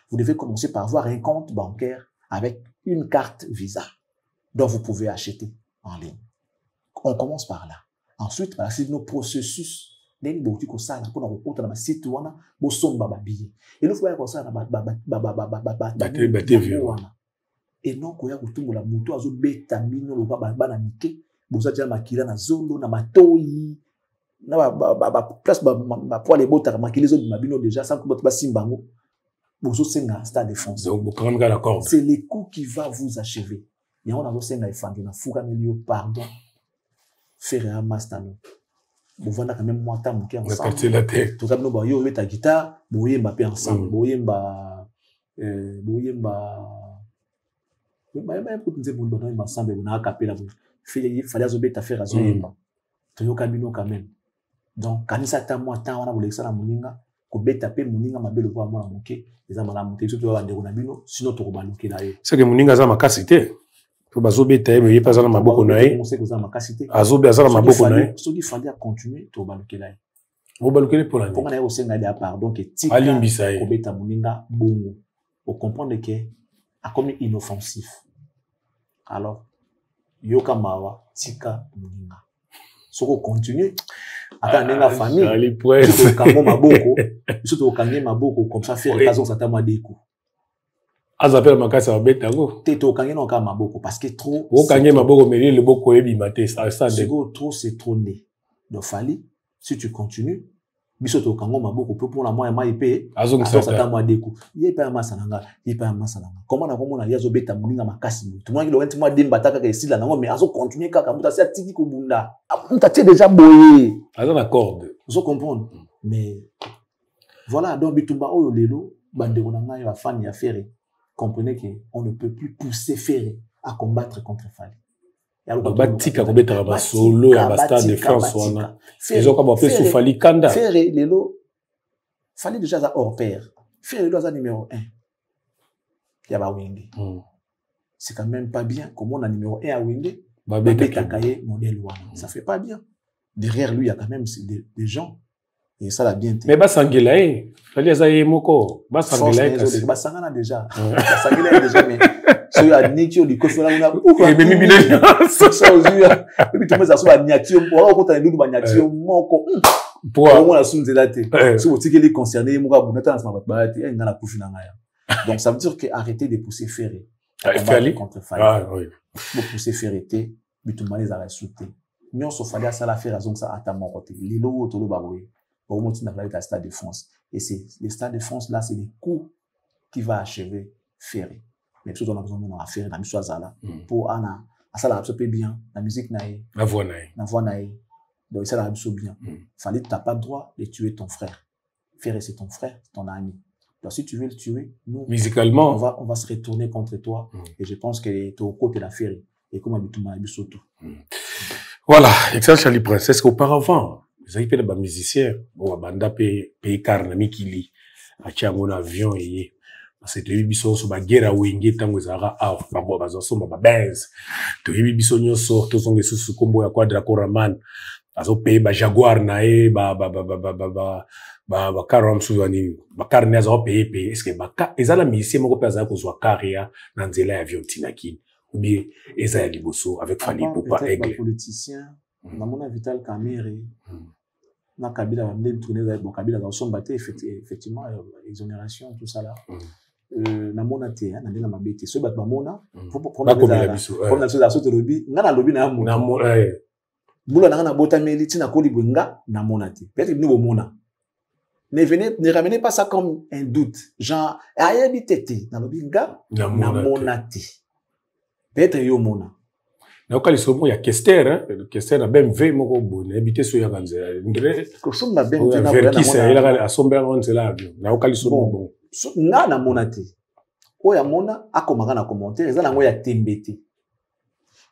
Vous devez commencer par avoir un compte bancaire avec une carte Visa, dont vous pouvez acheter en ligne. On commence par là. Ensuite, c'est nos processus. Et nous faut ça et non koya kutumula mutu azo beta bino lo ba na mike boza dia makila na zolo na matoyi na ba place ba poil bota makila zo bino déjà sans que ba simbango bozo senga Stade de France. Donc quand même d'accord. C'est le coup qui va vous achever. Et on a zo senga ifandi na fuka milio pardon. Faire un mastano. Vous vendez quand même moi tant muke ensemble. Tout ça no ba yo met ta guitare, boyemba pe ensemble, boyemba pour nous dire bon on ensemble on a capé il fallait azobeta faire azoyemba toyoka bino quand même donc kanisa ta moi tant on a voulu ça na muninga ko beta pe muninga mabelo kwa mwana moke eza mala mote surtout ba ndeko na bino sinon to kobaluke na ye c'est que muninga za makasité to bazobeta ye pas za na maboko na ye azobe za na maboko na ye so qu'il fallait continuer to baluke na ye vous baluke pour la pour na ye osenga de pardon que tika ko beta muninga bongo pour comprendre que a comme inoffensif. Alors, yoka mawa tika muninga. Soko continue. Attends, la famille. Surtout kango maboko. Surtout kango maboko comme ça faire raison ça t'a deko. Azapela makasa beta go. Teto kango no ka maboko parce que trop. O kango maboko mais le boko ebi maté ça deko. Trop c'est trop né. Donc fallait si tu continues bisoto kango maboko pour la moya maipé azonga ça t'a deko. Yepa masananga, yepa masananga. Comment na komona yazo beta muninga makasi. Tout le monde moi demba taka ka esila nango mais azo continuer kaka muta sia tiki ko bunda. Muta tie déjà boyé. Azo na corde. Vous comprenez mais voilà donc bitumba oyo lelo bande konanga ya fan ya Ferré. Comprenez que on ne peut plus pousser Ferré à combattre contre Fali. Batika ko beta ba solo ya Stade de France wana. Ils ont comme fait sous Fali Kanda. Ferré lelo Fali déjà ça hors pair. Ferré lelo ça numéro 1. Il y a ba Wenge. C'est quand même pas bien comme on a numéro 1 à Wenge. Ba beta kaye modèle wana. Ça fait pas bien. Derrière lui il y a quand même des gens et ça l'a bien été. Mais ba sangela Fali azaye moko. Ba sangela kasi. Ba sangana déjà. Ba sangela déjà mais so ya nicho likoso la una et même bino ça ozuya et puis tout le monde ça ba niatio on ko ta ndu ba niatio moko pour on la sunze date so otikeli concerné moko bonata na ba ti nga na kufi na ngaya donc ça veut dire que arrêter de pousser Ferré contre Fali oui pour pousser Ferré té bitumba les arrêts sauté nyonso Fali ça la faire raison ça ata mon côté lilo to lo ba boye pour monter na la Stade de France et c'est le Stade de France là c'est le coup qui va achever Ferré. Mais surtout on a besoin de faire la musique là pour ana ça la absolument bien la musique naïe la voix naïe donc ça la absolument bien Fallait t'as pas le droit de tuer ton frère Ferré c'est ton frère c'est ton ami donc si tu veux le tuer nous musicalement on va se retourner contre toi et je pense que tu au côté de la Ferré et comme habituellement surtout voilà excellent Charlie Princesse auparavant les équipes de musiciens bon banda pays carnami kili a tiango un avion et c'est de biso so ba guerre wenge tango zara ba bazo so ba benz to biso nyoso to songe susu kombo ya quadra koraman azo paye ba Jaguar nae ba car amsuzani ba car ne azo paye est-ce que ba ezala musicien moko pesa ko zwa carrière na nzela ya avion tinaki ou bien eza ya liboso avec Fally Ipupa aigle politicien na mona Vital Kamerhe na Kabila va même tourner avec bon Kabila dans son bâté effectivement exonération tout ça là na mona te na ndela mabete so bat ba mona pour prendre comme ça so te lobby ngana lobby na mona Boula na bota meliti na kolibunga na monate. Peut-être nous mona. Ne ramenez pas ça comme un doute. Genre ayebitete na lobinga na monate. Peut-être yo mona. Na okali somo ya Kester hein, Kester na BMW moko bone habité so ya kanzela. Ndre ko somba BMW na verkisa ila ka asombela nzela avion. Na okali somo bon. Nga na monate. Oya mona akomaka na commentaire eza na ngo ya tembete.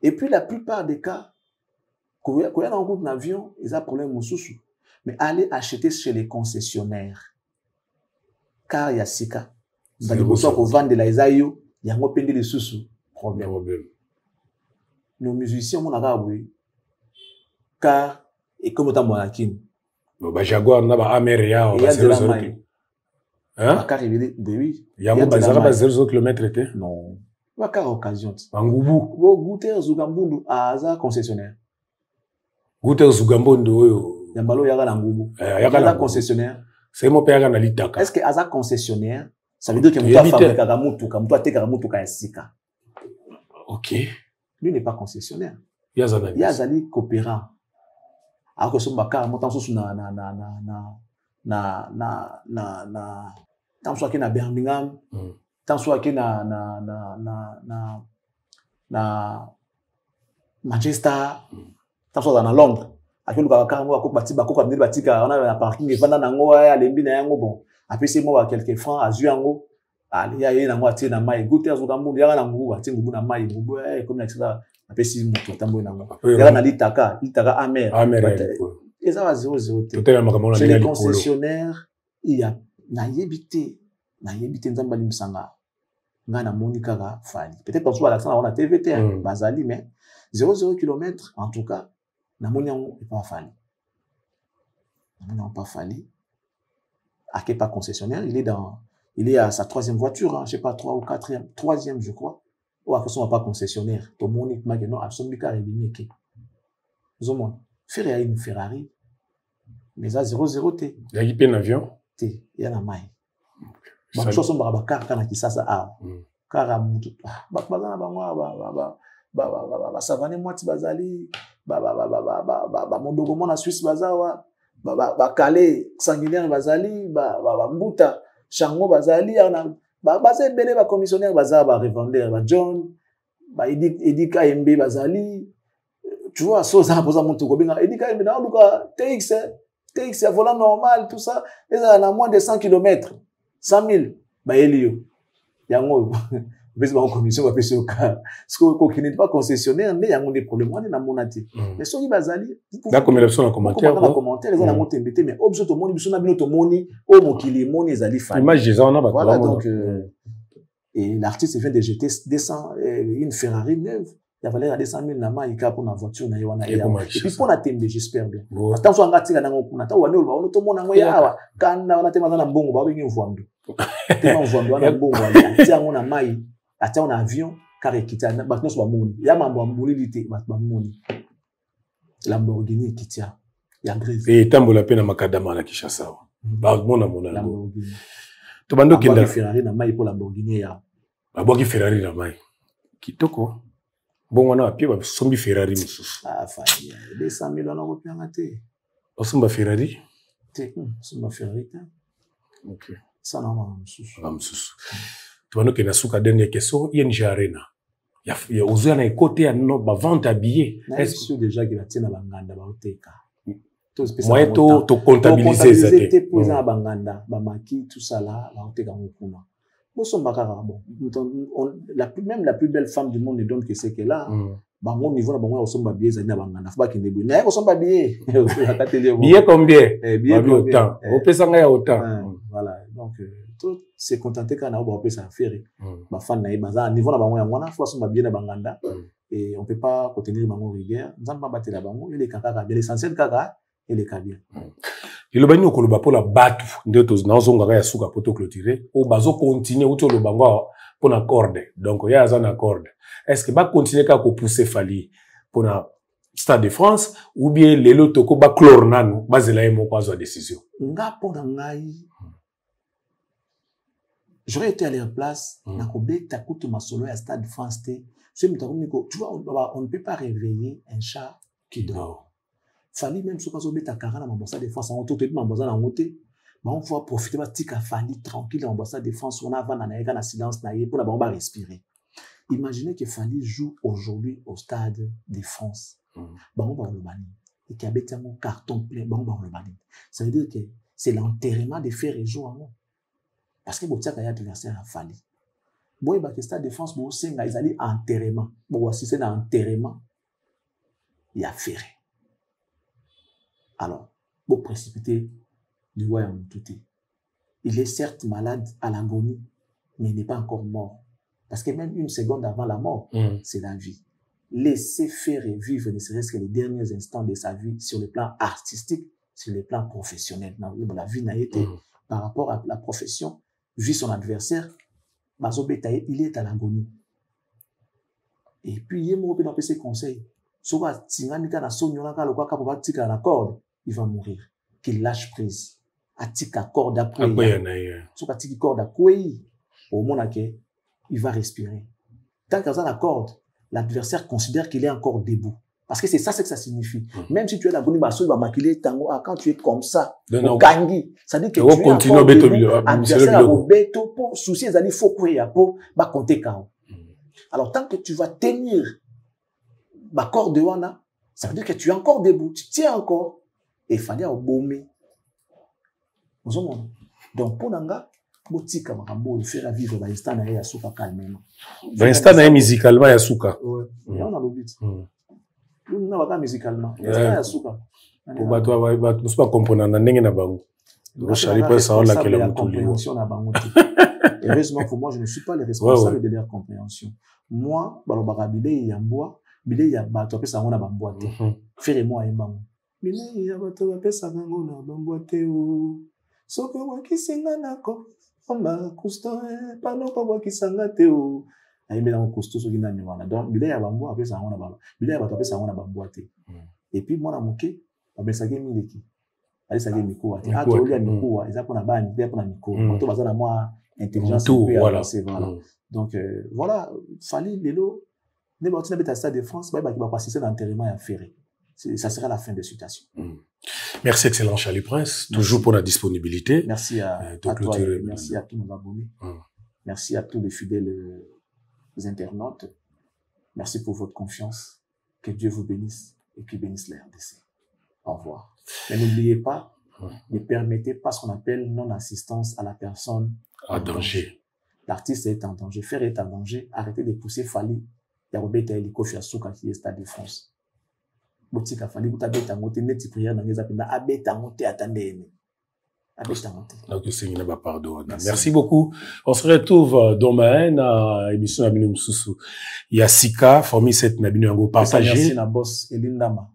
Et puis la plupart des cas quand il y a un groupe d'avion, ils ont un problème au mais allez acheter chez les concessionnaires. Car il y a Sika. Vous allez vendre de la Isaïo, il y a un peu de sous problème. Nos musiciens, on a oui. Car, et comme on a dit, bah Jaguar, on a Ameria, on a 0 hein? Car il dit, oui. Il y a un 0 km. Non. Car occasion. Angubu. Vous goûtez Zugambundu à Aza concessionnaire. Gouter Zugambondo yo. Yambalo yaga na ngubu. Yaga na concessionnaire. C'est mon père na litaka. Est-ce que Aza concessionnaire, ça veut dire que mutu fabrique ka mutuka, mutu ateka mutuka ya sika. OK. Lui n'est pas concessionnaire. Yazali. Yazali coopérant. Alors que son bakar montant sous tant soit que na Birmingham, tant soit que na Manchester. Tant soit dans Londres, avec le cas moi ko bati bako comme batika on a la parking vanda nango ya lembi na yango bon après c'est moi quelques francs à zuango ali ya na moi tie na mai goûter zo kambu ya na ngubu ati ngubu na mai ngubu comme ça après si moto tambo na ngo ya na litaka amer et ça va 0-0 chez les concessionnaires il y a na yebité nzamba limsanga ngana monika ga Fally peut-être parce que l'accent on a TVT bazali mais 0 km en tout cas na moni n'est pas Fally. Na moni pas Fally. Ake pas concessionnaire, il est à sa 3e voiture, hein, je sais pas 3 ou 4e, 3e je crois. Ou à son pas concessionnaire. To moni mageno absolument car ebineke. Zomon, faire une Ferrari. Mais ça 0-0 t. Il y a un avion. T, il y a la maille. Ba chose ba car kana kisasa a. Car a mutu. Ba bazana ba savane mwati bazali mondogo mona Suisse bazawa kale sanguinaire bazali mbuta chango bazali baza belé ba commissionnaire baza ba revendeur ba John ba Edika MB bazali tu vois ça ça posa monto ko benga Edika MB na luka TX à volant normal tout ça et ça à moins de 100 km 100 000 ba elio yango mais ba commission ba pese ka ce qui n'est pas concessionnaire mais il y a des problèmes on est na monati mais soki bazali d'accord mais l'option en commentaire les gens ont embêté mais objet to moni biso na bino to moni o mokili moni ezali Fally image des on a voilà donc et l'artiste vient de jeter une Ferrari neuve il y a valeur à 200 000 na maika pour na voiture na yona et puis pour na tembe j'espère bien attention angatika na ngokuna ta wane ba ono to mona ngoya awa kana ona tema na mbongo ba bengi mvwandu tema mvwandu na mbongo atia ngona mai atia on avion car ekita bakno so ba moni ya mambo ambolilité ba moni Lamborghini kitia ya grise et tambola pe na makadama na Kinshasa ba mona Lamborghini to bando kinda Ferrari na mai pour Lamborghini ya ba boki Ferrari na mai kitoko bon wana apia ba sombi Ferrari mususu Fally 200 000 on a repéré osomba Ferrari somba Ferrari OK ça non mususu tu vas nous que na suka dernière question ING Arena ya ozo na côté ya no ba vente à billets est-ce déjà que la tienne banganda ba oteka moi to comptabiliser ça te poser na banganda ba maki tout ça là ba oteka ngokuna bosomba kaka bon même la plus belle femme du monde ne donne que ce qu'elle a bango niveau na bango osomba billet za na banganda fa bakende boye na osomba billet billet combien billet autant au pesa nga ya autant voilà donc tout c'est contenté quand on va faire ça faire ba fan na baza niveau na bango ya mwana faut osomba billet na banganda et on peut pas contenir bango rigueur. Nous avons pas battu la bango, il est kaka bien l'essentiel kaka et les kabien. Le bani au koloba pour la battre de tous dans son gars suka pour te clôturer au bazo continuer ou le bango pour la corde. Donc il y a un accord. Est-ce que va continuer qu'à pousser Fali pour la Stade de France ou bien les lots ko ba clore nanu bazela emo kwa zo décision. Nga pona ngai. J'aurais été à leur place, na ko beta kutu masolo ya Stade de France te. Tu vois, on ne peut pas réveiller un chat qui dort. Fali même si on beta karana mambosa de France on tout mambosa na ngote. Bah on va profiter ba tika Fali tranquille mambosa de France on a va na eka na silence na ye pour la ba respirer. Imaginez que Fali joue aujourd'hui au Stade de France. Bah on va le bannir. Et qu'il y a un carton plein, bah on va le bannir. Ça veut dire que c'est l'enterrement des faits et jours. Parce que bon tiens qu'il y a adversaire à Fali. Bon il va que Stade de France bon c'est ils allaient enterrement. Bon si c'est dans enterrement il y a ferré. Alors bon précipité du royaume tout. Il est certes malade à l'agonie, mais il n'est pas encore mort. Parce que même une seconde avant la mort, c'est la vie. Laisser faire et vivre ne serait-ce que les derniers instants de sa vie sur le plan artistique, sur le plan professionnel. La vie n'a été, par rapport à la profession, vu son adversaire, il est à l'agonie. Et puis, il y a ses conseils. Il va mourir. Qu'il lâche prise. Atika corde après. Au moins, il va respirer. Tant qu'il y a la corde, l'adversaire considère qu'il est encore debout. Parce que c'est ça, c'est que ça signifie. Même si tu es l'agonie, il va maquiller tango. Quand tu es comme ça, au gangi, ça dit que tu es encore debout. L'adversaire au béto, pour soucier, il faut courir, pour compter KO. Alors, tant que tu vas tenir ma corde de wana, ça veut dire que tu es encore debout, tu tiens encore. Et il fallait embaumer. Donc, pour Nanga, botika makambo faire vivre l'instant na ya suka calmement. L'instant na musicalement ya suka. Ouais. Et on a le but. Nous na pas musicalement. Ya suka. Pour bato ba nous pas comprendre na ndenge na bango. Rochali pas ça la que la compréhension na bango. Heureusement pour moi je ne suis pas le responsable de leur compréhension. Moi balobaka bilei ya mboa, bilei ya bato pesa ngona ba mboa te. Faire moi ya bango. Bilei ya bato pesa ngona ba mboa te o. Soko wa kisinga nako. Amba kusto pano ko wa kisanga te o. Aimé dans kusto so gina ni wana. Donc bilei ya ba mboa pesa ngona ba. Bilei ya bato pesa ngona ba mboa te. Et puis moi na moke, ba sage mileki. Ali sage mikuwa te. Ah to ya mikuwa, eza pona ba ni pona mikuwa. To bazana moi intelligence voilà. Donc voilà, Fali Lelo ne va pas Stade de France, bah qui va passer l'enterrement à Ferré. Ça sera la fin de citation. Merci excellent Charlie Prince, toujours pour la disponibilité. Merci à toi, merci à tous nos abonnés. Merci à tous les fidèles internautes. Merci pour votre confiance. Que Dieu vous bénisse et qu'il bénisse la RDC. Au revoir. Mais n'oubliez pas, ne permettez pas ce qu'on appelle non-assistance à la personne en danger. L'artiste est en danger, Ferré est en danger. Arrêtez de pousser Fali. Yarobeta Eliko Fiasuka qui est Stade de France. Botika Fali, vous avez été neti prière dans les appels. Abeta monté, attendez. Abeta monté. Donc, c'est une pardon. Merci beaucoup. On se retrouve demain à l'émission Abinum Soussou. Yassika, formé cette Nabinu Ango partagé. Merci à boss Elindama.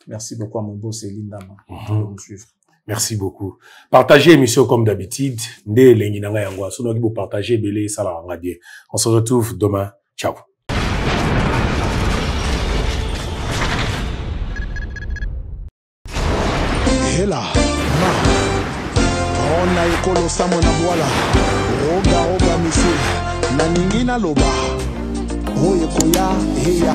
Merci beaucoup à mon boss Elindama. Pour suivre. Merci beaucoup. Partagez l'émission comme d'habitude. Ndé l'enginanga yangwa. Sono vous partagez belé ça la bien. On se retrouve demain. Ciao. Hela, ma, on a ekolo samo na voila. Roga, monsieur, na ningina loba. Oye koya, heya.